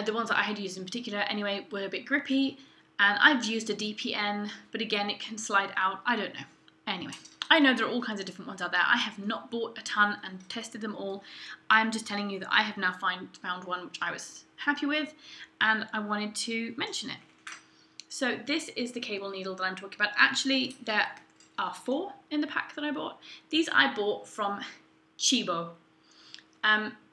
the ones that I had used in particular anyway were a bit grippy, and I've used a DPN, but again it can slide out, I don't know. Anyway, I know there are all kinds of different ones out there. I have not bought a ton and tested them all. I'm just telling you that I have now found one which I was happy with, and I wanted to mention it. So this is the cable needle that I'm talking about. Actually, there are 4 in the pack that I bought. These I bought from Chibo.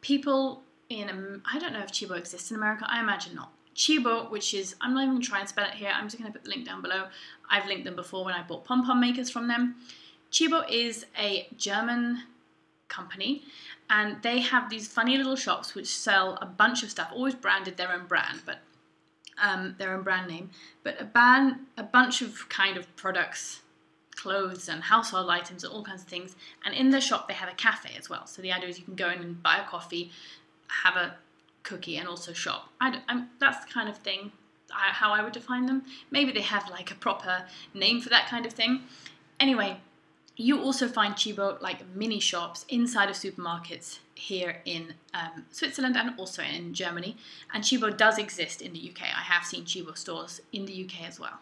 People in, I don't know if Chibo exists in America, I imagine not. Chibo, which is, I'm not even going to try and spell it here, I'm just going to put the link down below. I've linked them before when I bought pom-pom makers from them. Chibo is a German company, and they have these funny little shops which sell a bunch of stuff, always branded their own brand, but their own brand name, but a bunch of kind of products, clothes and household items and all kinds of things. And in their shop they have a cafe as well. So the idea is you can go in and buy a coffee, have a cookie, and also shop. That's the kind of thing, how I would define them. Maybe they have like a proper name for that kind of thing. Anyway, you also find Chibo like mini shops inside of supermarkets here in Switzerland and also in Germany. And Chibo does exist in the UK. I have seen Chibo stores in the UK as well.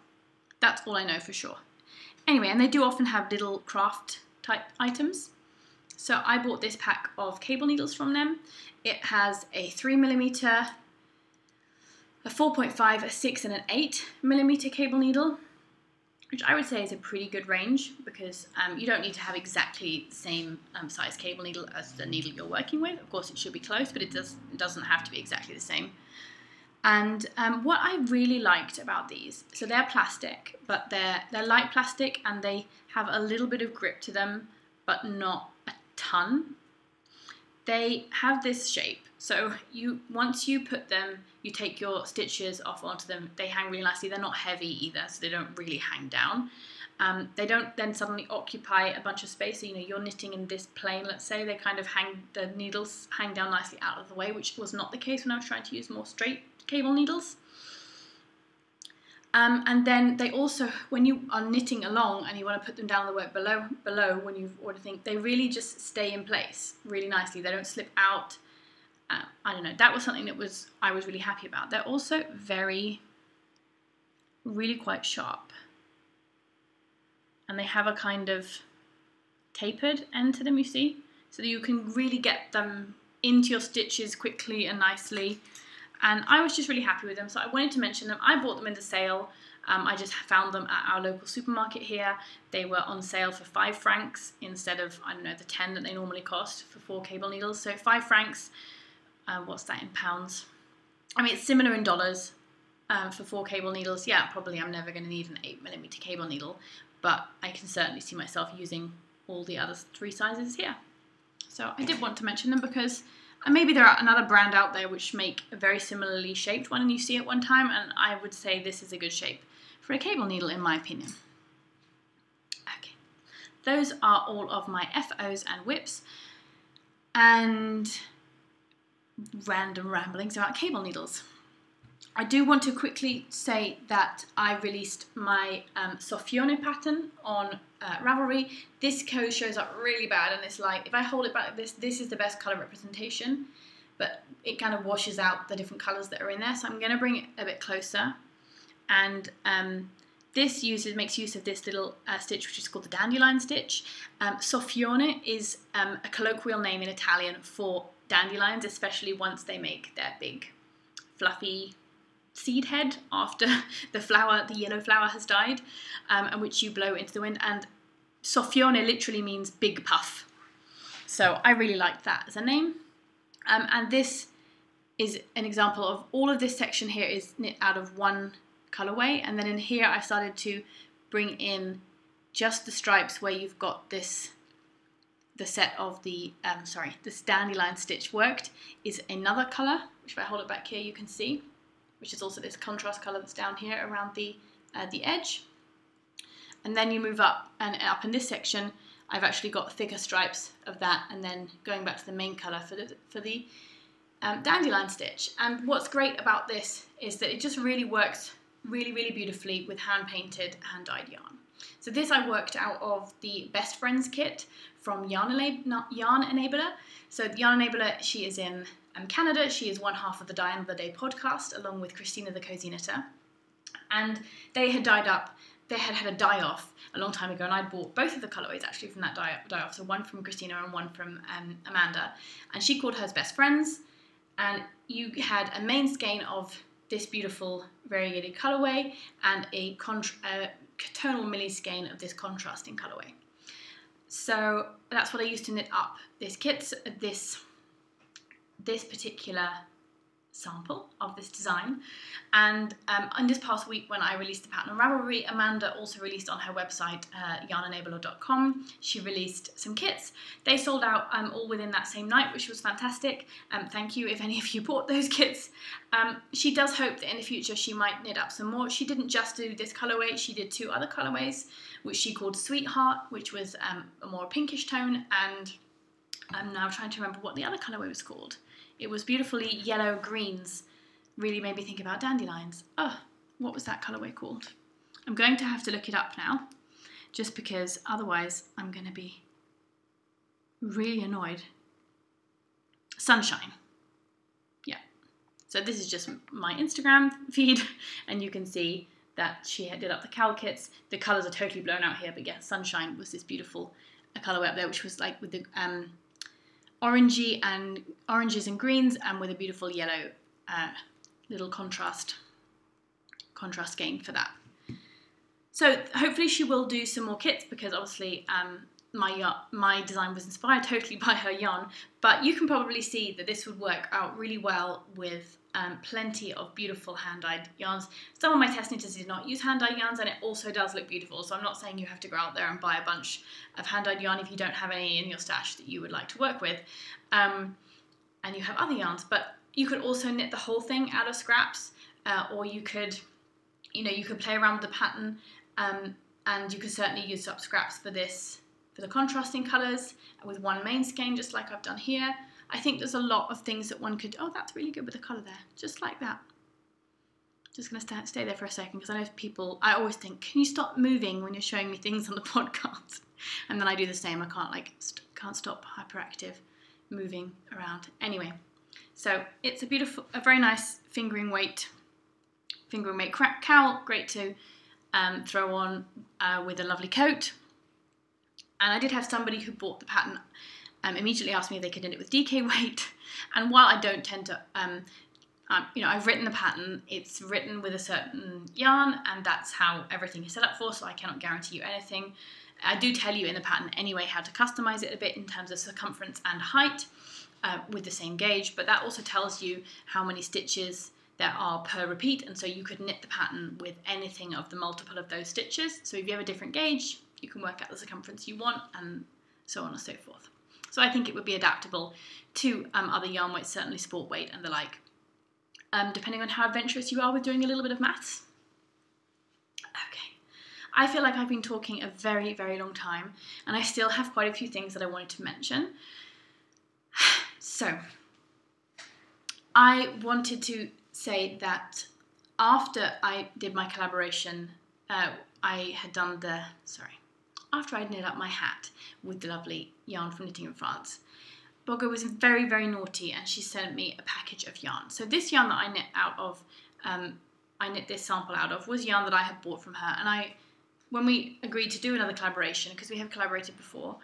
That's all I know for sure. Anyway, and they do often have little craft type items. So I bought this pack of cable needles from them. It has a 3mm, a 4.5, a 6 and an 8mm cable needle, which I would say is a pretty good range, because you don't need to have exactly the same size cable needle as the needle you're working with. Of course it should be close, but it doesn't have to be exactly the same. And what I really liked about these, so they're plastic, but they're light plastic and they have a little bit of grip to them, but not a ton. They have this shape, so once you put them, you take your stitches off onto them, they hang really nicely. They're not heavy either, so they don't really hang down. They don't then suddenly occupy a bunch of space. So, you're knitting in this plane, let's say, the needles hang down nicely out of the way, which was not the case when I was trying to use more straight cable needles. And then they also, when you are knitting along and you want to put them down the work below when you've ordered things, they really just stay in place really nicely. They don't slip out. I don't know, that was something that I was really happy about. They're also really quite sharp. And they have a kind of tapered end to them, you see? So that you can really get them into your stitches quickly and nicely. And I was just really happy with them, so I wanted to mention them. I bought them in the sale. I just found them at our local supermarket here. They were on sale for 5 francs instead of, I don't know, the 10 that they normally cost for 4 cable needles. So 5 francs, what's that in pounds? I mean, it's similar in dollars for 4 cable needles. Yeah, probably I'm never going to need an 8mm cable needle, but I can certainly see myself using all the other 3 sizes here. So I did want to mention them because maybe there are another brand out there which make a very similarly shaped one and you see it one time, and I would say this is a good shape for a cable needle in my opinion. Okay, those are all of my FOs and whips and random ramblings about cable needles. I do want to quickly say that I released my Soffione pattern on Ravelry. This code shows up really bad, and it's like, if I hold it back like this is the best colour representation, but it kind of washes out the different colours that are in there, so I'm going to bring it a bit closer. And this makes use of this little stitch which is called the dandelion stitch. Soffione is a colloquial name in Italian for dandelions, especially once they make their big fluffy seed head after the yellow flower has died, and which you blow into the wind. And Soffione literally means big puff. So I really liked that as a name. And this is an example of all of this section here is knit out of one colorway, and then in here I started to bring in just the stripes where you've got the set of this dandelion stitch worked is another color, which if I hold it back here you can see, which is also this contrast colour that's down here around the edge. And then you move up, and up in this section I've actually got thicker stripes of that, and then going back to the main colour for the dandelion stitch. And what's great about this is that it just really works really beautifully with hand painted, hand dyed yarn. So this I worked out of the Best Friends kit from Yarn Enabler. So Yarn Enabler, she is in Canada. She is one half of the Dye Another Day podcast, along with Christina the Cozy Knitter. And they had dyed up, they had a dye off a long time ago, and I'd bought both of the colourways actually from that dye off, so one from Christina and one from Amanda. And she called hers Best Friends, and you had a main skein of this beautiful variegated colourway and a tonal milli skein of this contrasting colourway. So that's what I used to knit up this kit, this particular sample of this design. And in this past week, when I released the pattern on Ravelry, Amanda also released on her website, yarnenabler.com. She released some kits. They sold out all within that same night, which was fantastic. Thank you if any of you bought those kits. She does hope that in the future she might knit up some more. She didn't just do this colourway, she did 2 other colourways, which she called Sweetheart, which was a more pinkish tone, and I'm now trying to remember what the other colourway was called. It was beautifully yellow greens, really made me think about dandelions. Oh, what was that colourway called? I'm going to have to look it up now, just because otherwise I'm going to be really annoyed. Sunshine. Yeah. So this is just my Instagram feed, and you can see that she did up the cowl kits. The colours are totally blown out here, but yeah, Sunshine was this beautiful colourway up there, which was like with the oranges and greens, and with a beautiful yellow little contrast skein for that. So hopefully she will do some more kits, because obviously my design was inspired totally by her yarn, but you can probably see that this would work out really well with plenty of beautiful hand-dyed yarns. Some of my test knitters did not use hand-dyed yarns, and it also does look beautiful, so I'm not saying you have to go out there and buy a bunch of hand-dyed yarn if you don't have any in your stash that you would like to work with, and you have other yarns. But you could also knit the whole thing out of scraps, or you could play around with the pattern, and you could certainly use up scraps for the contrasting colours with one main skein, just like I've done here. I think there's a lot of things that one could... Oh, that's really good with the colour there. Just like that. Just going to stay there for a second, because I know people... I always think, can you stop moving when you're showing me things on the podcast? And then I do the same. I can't stop hyperactive moving around. Anyway, so it's a very nice fingering weight cowl. Great to throw on with a lovely coat. And I did have somebody who bought the pattern immediately asked me if they could knit it with DK weight. And while I don't tend to, I've written the pattern, it's written with a certain yarn, and that's how everything is set up for, so I cannot guarantee you anything. I do tell you in the pattern anyway how to customize it a bit in terms of circumference and height with the same gauge, but that also tells you how many stitches there are per repeat, and so you could knit the pattern with anything of the multiple of those stitches. So if you have a different gauge, you can work out the circumference you want, and so on and so forth. So I think it would be adaptable to other yarn weights, certainly sport weight and the like, depending on how adventurous you are with doing a little bit of maths. Okay, I feel like I've been talking a very, very long time, and I still have quite a few things that I wanted to mention. So, I wanted to say that after I did my collaboration, after I'd knit up my hat with the lovely yarn from Knitting in France, Bogger was very, very naughty, and she sent me a package of yarn. So this yarn that I knit this sample out of, was yarn that I had bought from her. And when we agreed to do another collaboration, because we have collaborated before,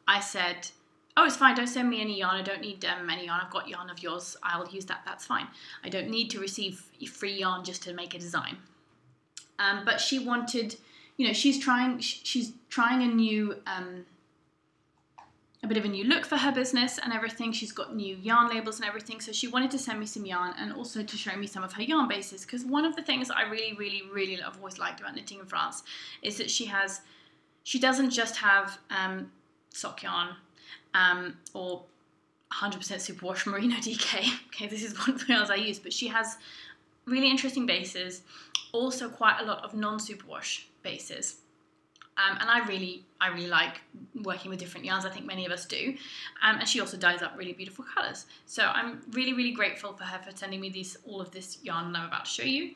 I said, oh, it's fine, don't send me any yarn, I don't need any yarn, I've got yarn of yours, I'll use that, that's fine. I don't need to receive free yarn just to make a design. But she wanted... she's trying a bit of a new look for her business and everything. She's got new yarn labels and everything, so she wanted to send me some yarn and also to show me some of her yarn bases, because one of the things I really, really, really have always liked about Knitting in France is that she doesn't just have sock yarn or 100% superwash merino DK. Okay, this is one of the yarns I use, but she has really interesting bases, also quite a lot of non-superwash bases. And I really like working with different yarns. I think many of us do. And she also dyes up really beautiful colours. So I'm really, really grateful for her for sending me all of this yarn that I'm about to show you.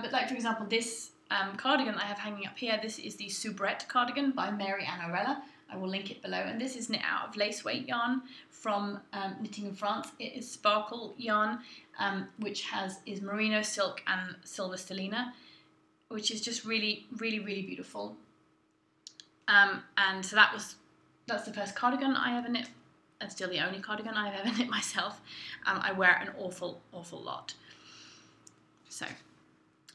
But like, for example, this cardigan I have hanging up here, this is the Soubrette cardigan by Mary Ann Orella. I will link it below. And this is knit out of lace weight yarn from Knitting in France. It is sparkle yarn, which is merino silk and silver stellina, which is just really, really, really beautiful. And so that's the first cardigan I ever knit, and still the only cardigan I've ever knit myself. I wear an awful lot. So,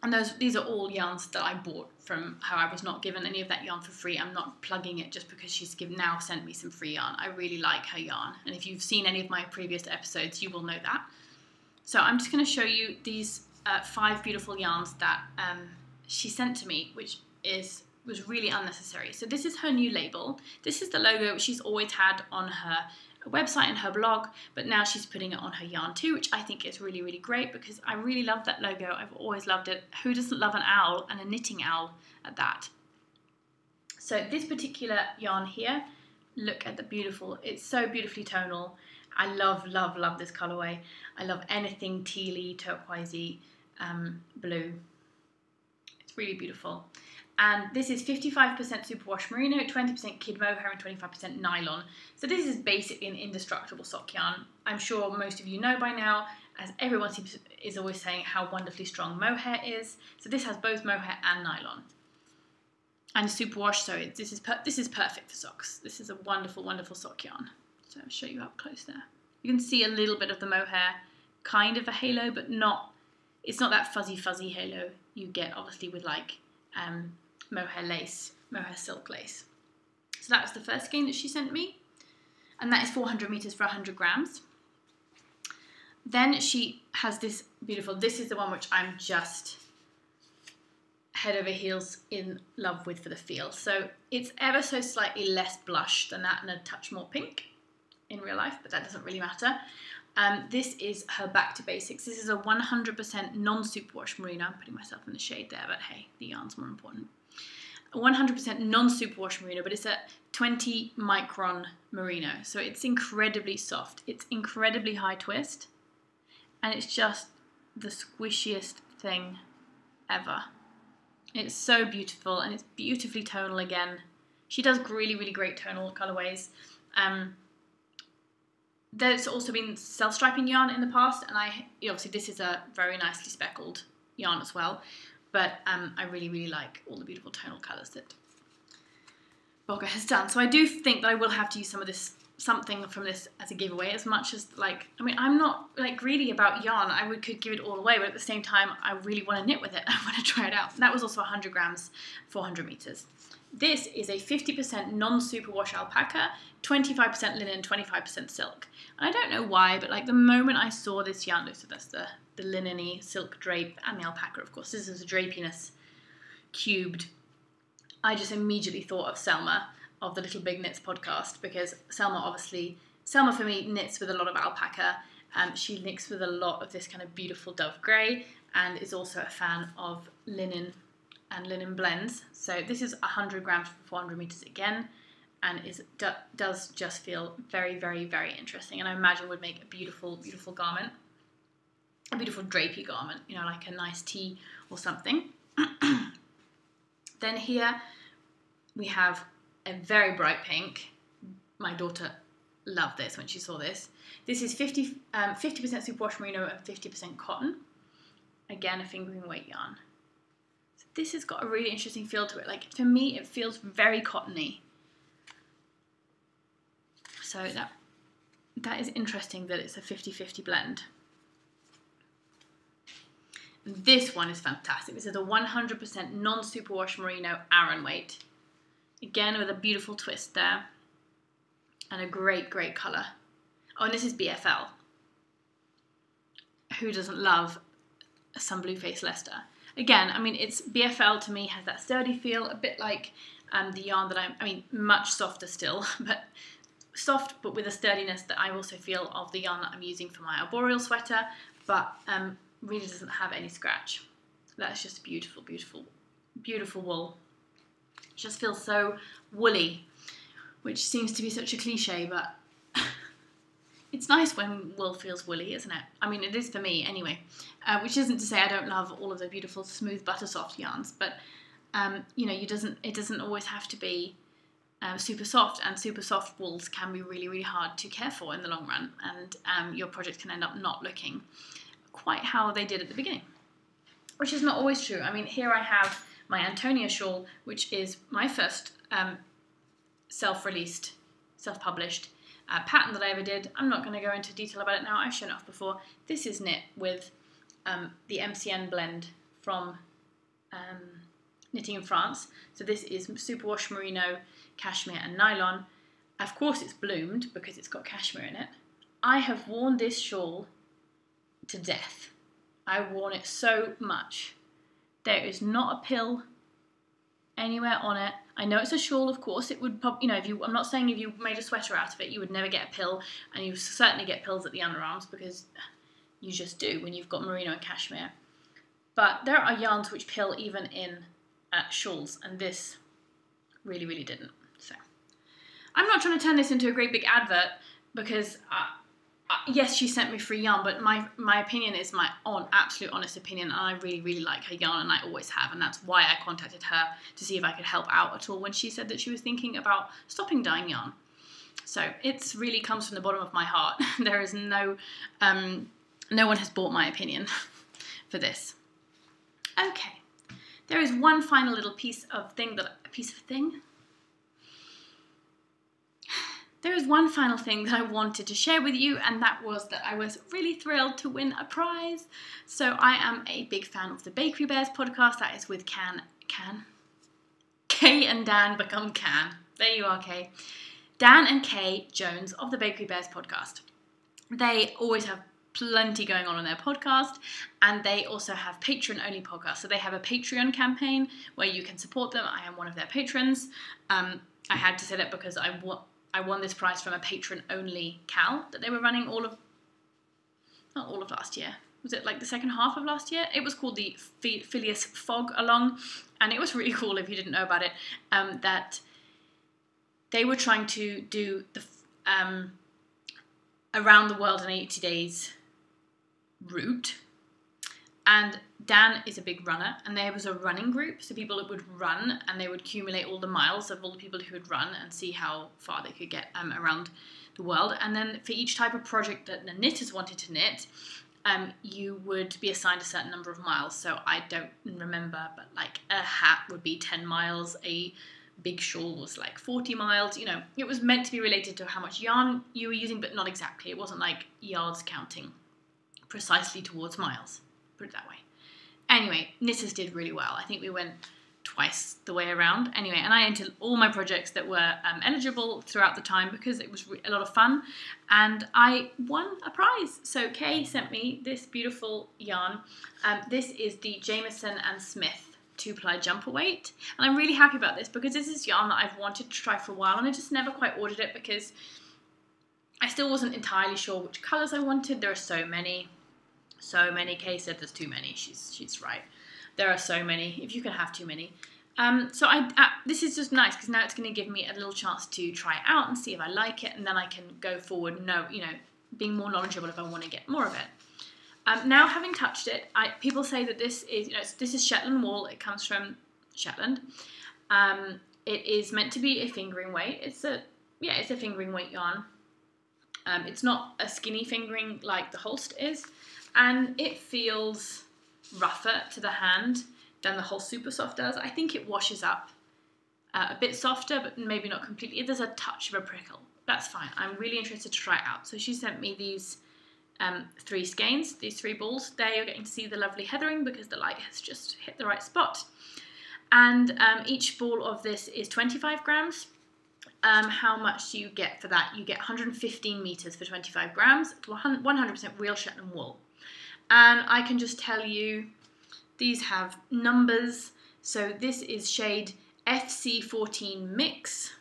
and these are all yarns that I bought from her. I was not given any of that yarn for free. I'm not plugging it just because she's now sent me some free yarn. I really like her yarn, and if you've seen any of my previous episodes, you will know that. So I'm just going to show you these 5 beautiful yarns that she sent to me, which was really unnecessary. So this is her new label. This is the logo which she's always had on her website and her blog, but now she's putting it on her yarn too, which I think is really, really great because I really love that logo. I've always loved it. Who doesn't love an owl, and a knitting owl at that? So this particular yarn here, look at the beautiful, it's so beautifully tonal. I love, love, love this colorway. I love anything tealy, turquoisey, blue. It's really beautiful. And this is 55% superwash merino, 20% kid mohair and 25% nylon. So this is basically an indestructible sock yarn. I'm sure most of you know by now, as everyone is always saying how wonderfully strong mohair is. So this has both mohair and nylon. And superwash, so this is perfect for socks. This is a wonderful, wonderful sock yarn. So I'll show you up close there. You can see a little bit of the mohair, kind of a halo, but it's not that fuzzy halo you get obviously with like mohair silk lace. So that was the first skein that she sent me, and that is 400 meters for 100 grams. Then she has this beautiful, this is the one which I'm just head over heels in love with for the feel. So it's ever so slightly less blush than that and a touch more pink in real life, but that doesn't really matter. This is her Back to Basics. This is a 100% non-superwash merino. I'm putting myself in the shade there, but hey, the yarn's more important. A 100% non-superwash merino, but it's a 20 micron merino. So it's incredibly soft. It's incredibly high twist. And it's just the squishiest thing ever. It's so beautiful, and it's beautifully tonal again. She does really, really great tonal colorways. There's also been self-striping yarn in the past, and obviously this is a very nicely speckled yarn as well, but I really, really like all the beautiful tonal colours that Bogger has done. So I do think that I will have to use something from this as a giveaway, as much as I'm not greedy about yarn. I could give it all away, but at the same time, I really want to knit with it. I want to try it out. And that was also 100 grams, 400 meters. This is a 50% non-superwash alpaca, 25% linen, 25% silk. And I don't know why, but the moment I saw this yarn, so that's the linen-y silk drape, and the alpaca, of course, this is a drapiness cubed, I just immediately thought of Selma of the Little Big Knits podcast, because Selma for me knits with a lot of alpaca. She knits with a lot of this kind of beautiful dove grey, and is also a fan of linen and linen blends. So this is 100 grams for 400 meters again, and does just feel very, very, very interesting, and I imagine would make a beautiful, beautiful garment, a beautiful drapey garment, like a nice tee or something. Then here we have a very bright pink. My daughter loved this when she saw this. This is 50% superwash merino and 50% cotton. Again, a fingering weight yarn. So this has got a really interesting feel to it. For me, it feels very cottony. So that is interesting that it's a 50-50 blend. This one is fantastic. This is a 100% non-superwash merino Aran weight. Again, with a beautiful twist there. And a great, great colour. Oh, and this is BFL. Who doesn't love some Blueface Leicester? Again, it's BFL to me has that sturdy feel, a bit like the yarn that much softer still, but soft, but with a sturdiness that I also feel of the yarn that I'm using for my Arboreal Sweater, but really doesn't have any scratch. That's just beautiful, beautiful, beautiful wool. It just feels so woolly, which seems to be such a cliche, but it's nice when wool feels woolly, isn't it? I mean, it is for me anyway, which isn't to say I don't love all of the beautiful smooth butter soft yarns, but you know, it doesn't always have to be super soft, and super soft wools can be really, really hard to care for in the long run, and your project can end up not looking quite how they did at the beginning, which is not always true. I mean, here I have my Antonia shawl, which is my first self-released, self-published pattern that I ever did. I'm not going to go into detail about it now. I've shown it off before. This is knit with the MCN blend from Knitting in France. So this is superwash merino, cashmere and nylon. Of course it's bloomed because it's got cashmere in it. I have worn this shawl to death. I've worn it so much. There is not a pill anywhere on it. I know it's a shawl, of course. It would, you know, I'm not saying if you made a sweater out of it, you would never get a pill, and you certainly get pills at the underarms because you just do when you've got merino and cashmere. But there are yarns which pill even in shawls, and this really, really didn't. So I'm not trying to turn this into a great big advert because yes, she sent me free yarn, but my opinion is my absolute honest opinion, and I really, really like her yarn, and I always have, and that's why I contacted her to see if I could help out at all when she said that she was thinking about stopping dyeing yarn. So it's really comes from the bottom of my heart. There is no one has bought my opinion for this. Okay. There is one final little There is one final thing that I wanted to share with you, and that was that I was really thrilled to win a prize. So I am a big fan of the Bakery Bears podcast. That is with Kay and Dan become Can. There you are, Kay. Dan and Kay Jones of the Bakery Bears podcast. They always have plenty going on their podcast, and they also have Patreon-only podcasts. So they have a Patreon campaign where you can support them. I am one of their patrons. I had to say that because I won this prize from a patron-only cal that they were running not all of last year. Was it like the second half of last year? It was called the Phileas Fogg Along, and it was really cool if you didn't know about it, that they were trying to do the around the world in 80 days route, and Dan is a big runner, and there was a running group, so people that would run, and they would accumulate all the miles of all the people who would run and see how far they could get around the world. And then for each type of project that the knitters wanted to knit, you would be assigned a certain number of miles. So I don't remember, but like a hat would be 10 miles, a big shawl was like 40 miles, you know, it was meant to be related to how much yarn you were using, but not exactly. It wasn't like yards counting precisely towards miles, put it that way. Anyway, knitters did really well. I think we went twice the way around. Anyway, and I entered all my projects that were eligible throughout the time because it was a lot of fun, and I won a prize. So Kay sent me this beautiful yarn. This is the Jamieson and Smith 2-ply jumper weight, and I'm really happy about this because this is yarn that I've wanted to try for a while, and I just never quite ordered it because I still wasn't entirely sure which colours I wanted. There are so many. Kay said there's too many. She's right. There are so many. If you can have too many. So this is just nice because now it's going to give me a little chance to try it out and see if I like it, and then I can go forward being more knowledgeable if I want to get more of it. Now having touched it, people say that this is Shetland wool. It comes from Shetland. It is meant to be a fingering weight. It's a fingering weight yarn. It's not a skinny fingering like the Holst is, and it feels rougher to the hand than the Holst Supersoft does. I think it washes up a bit softer, but maybe not completely. If there's a touch of a prickle, that's fine. I'm really interested to try it out. So she sent me these 3 skeins, these 3 balls. There you're getting to see the lovely heathering because the light has just hit the right spot. And each ball of this is 25 grams. How much do you get for that? You get 115 meters for 25 grams, 100% real Shetland wool. And I can just tell you, these have numbers. So this is shade FC14 mix.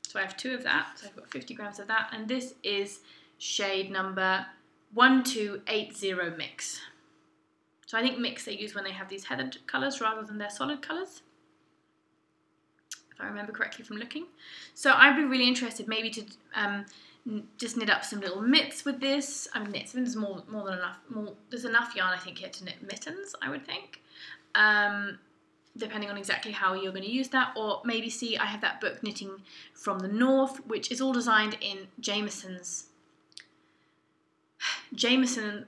So I have 2 of that. So I've got 50 grams of that. And this is shade number 1280 mix. So I think mix they use when they have these heathered colours rather than their solid colours. if I remember correctly from looking. So I'd be really interested maybe to just knit up some little mitts with this. I mean, knits, there's more than enough. There's enough yarn, I think, here to knit mittens, I would think. Depending on exactly how you're going to use that, or maybe see, I have that book, Knitting from the North, which is all designed in Jamieson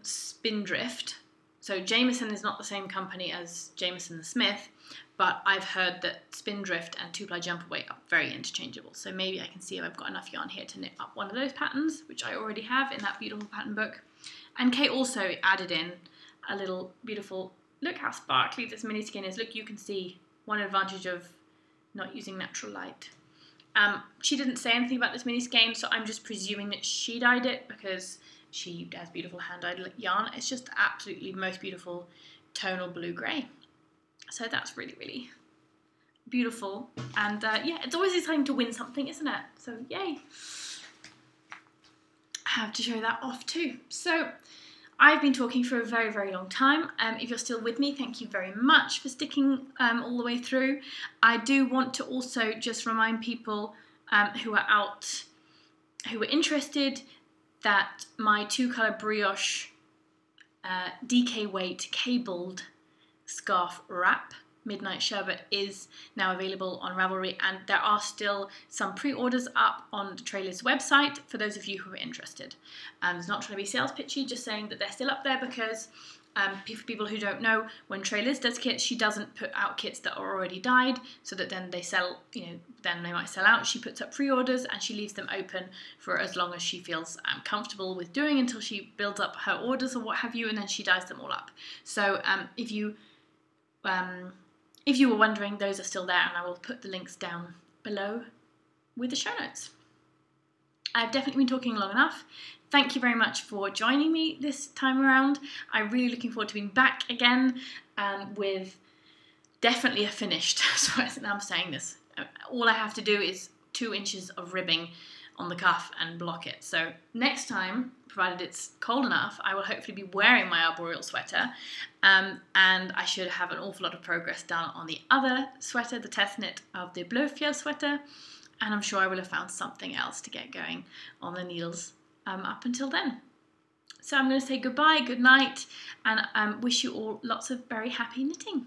Spindrift. So Jamieson is not the same company as Jamieson Smith, but I've heard that Spindrift and 2-ply jumper weight are very interchangeable. So maybe I can see if I've got enough yarn here to knit up one of those patterns, which I already have in that beautiful pattern book. And Kate also added in a little beautiful, look how sparkly this mini skein is. Look, you can see one advantage of not using natural light. She didn't say anything about this mini skein, so I'm just presuming that she dyed it because she has beautiful hand-dyed yarn. It's just absolutely most beautiful tonal blue-grey. So that's really, really beautiful. And yeah, it's always exciting to win something, isn't it? So yay. I have to show that off too. So I've been talking for a very, very long time. If you're still with me, thank you very much for sticking all the way through. I do want to also just remind people who are interested that my 2-colour brioche DK weight cabled scarf wrap Midnight Sherbet is now available on Ravelry, and there are still some pre-orders up on the Trailer's website for those of you who are interested. It's not trying to be sales pitchy, just saying that they're still up there because for people who don't know, when Trailers does kits, she doesn't put out kits that are already dyed so that then they sell, then they might sell out. She puts up pre-orders and she leaves them open for as long as she feels comfortable with doing, until she builds up her orders or what have you, and then she dyes them all up. So if you were wondering, those are still there, and I will put the links down below with the show notes. I've definitely been talking long enough. Thank you very much for joining me this time around. I'm really looking forward to being back again with definitely a finished, so now I'm saying this, all I have to do is 2 inches of ribbing on the cuff and block it. So next time, provided it's cold enough, I will hopefully be wearing my Arboreal Sweater, and I should have an awful lot of progress done on the other sweater, the test knit of the Blåfjell Sweater, and I'm sure I will have found something else to get going on the needles up until then. So I'm going to say goodbye, good night, and wish you all lots of very happy knitting.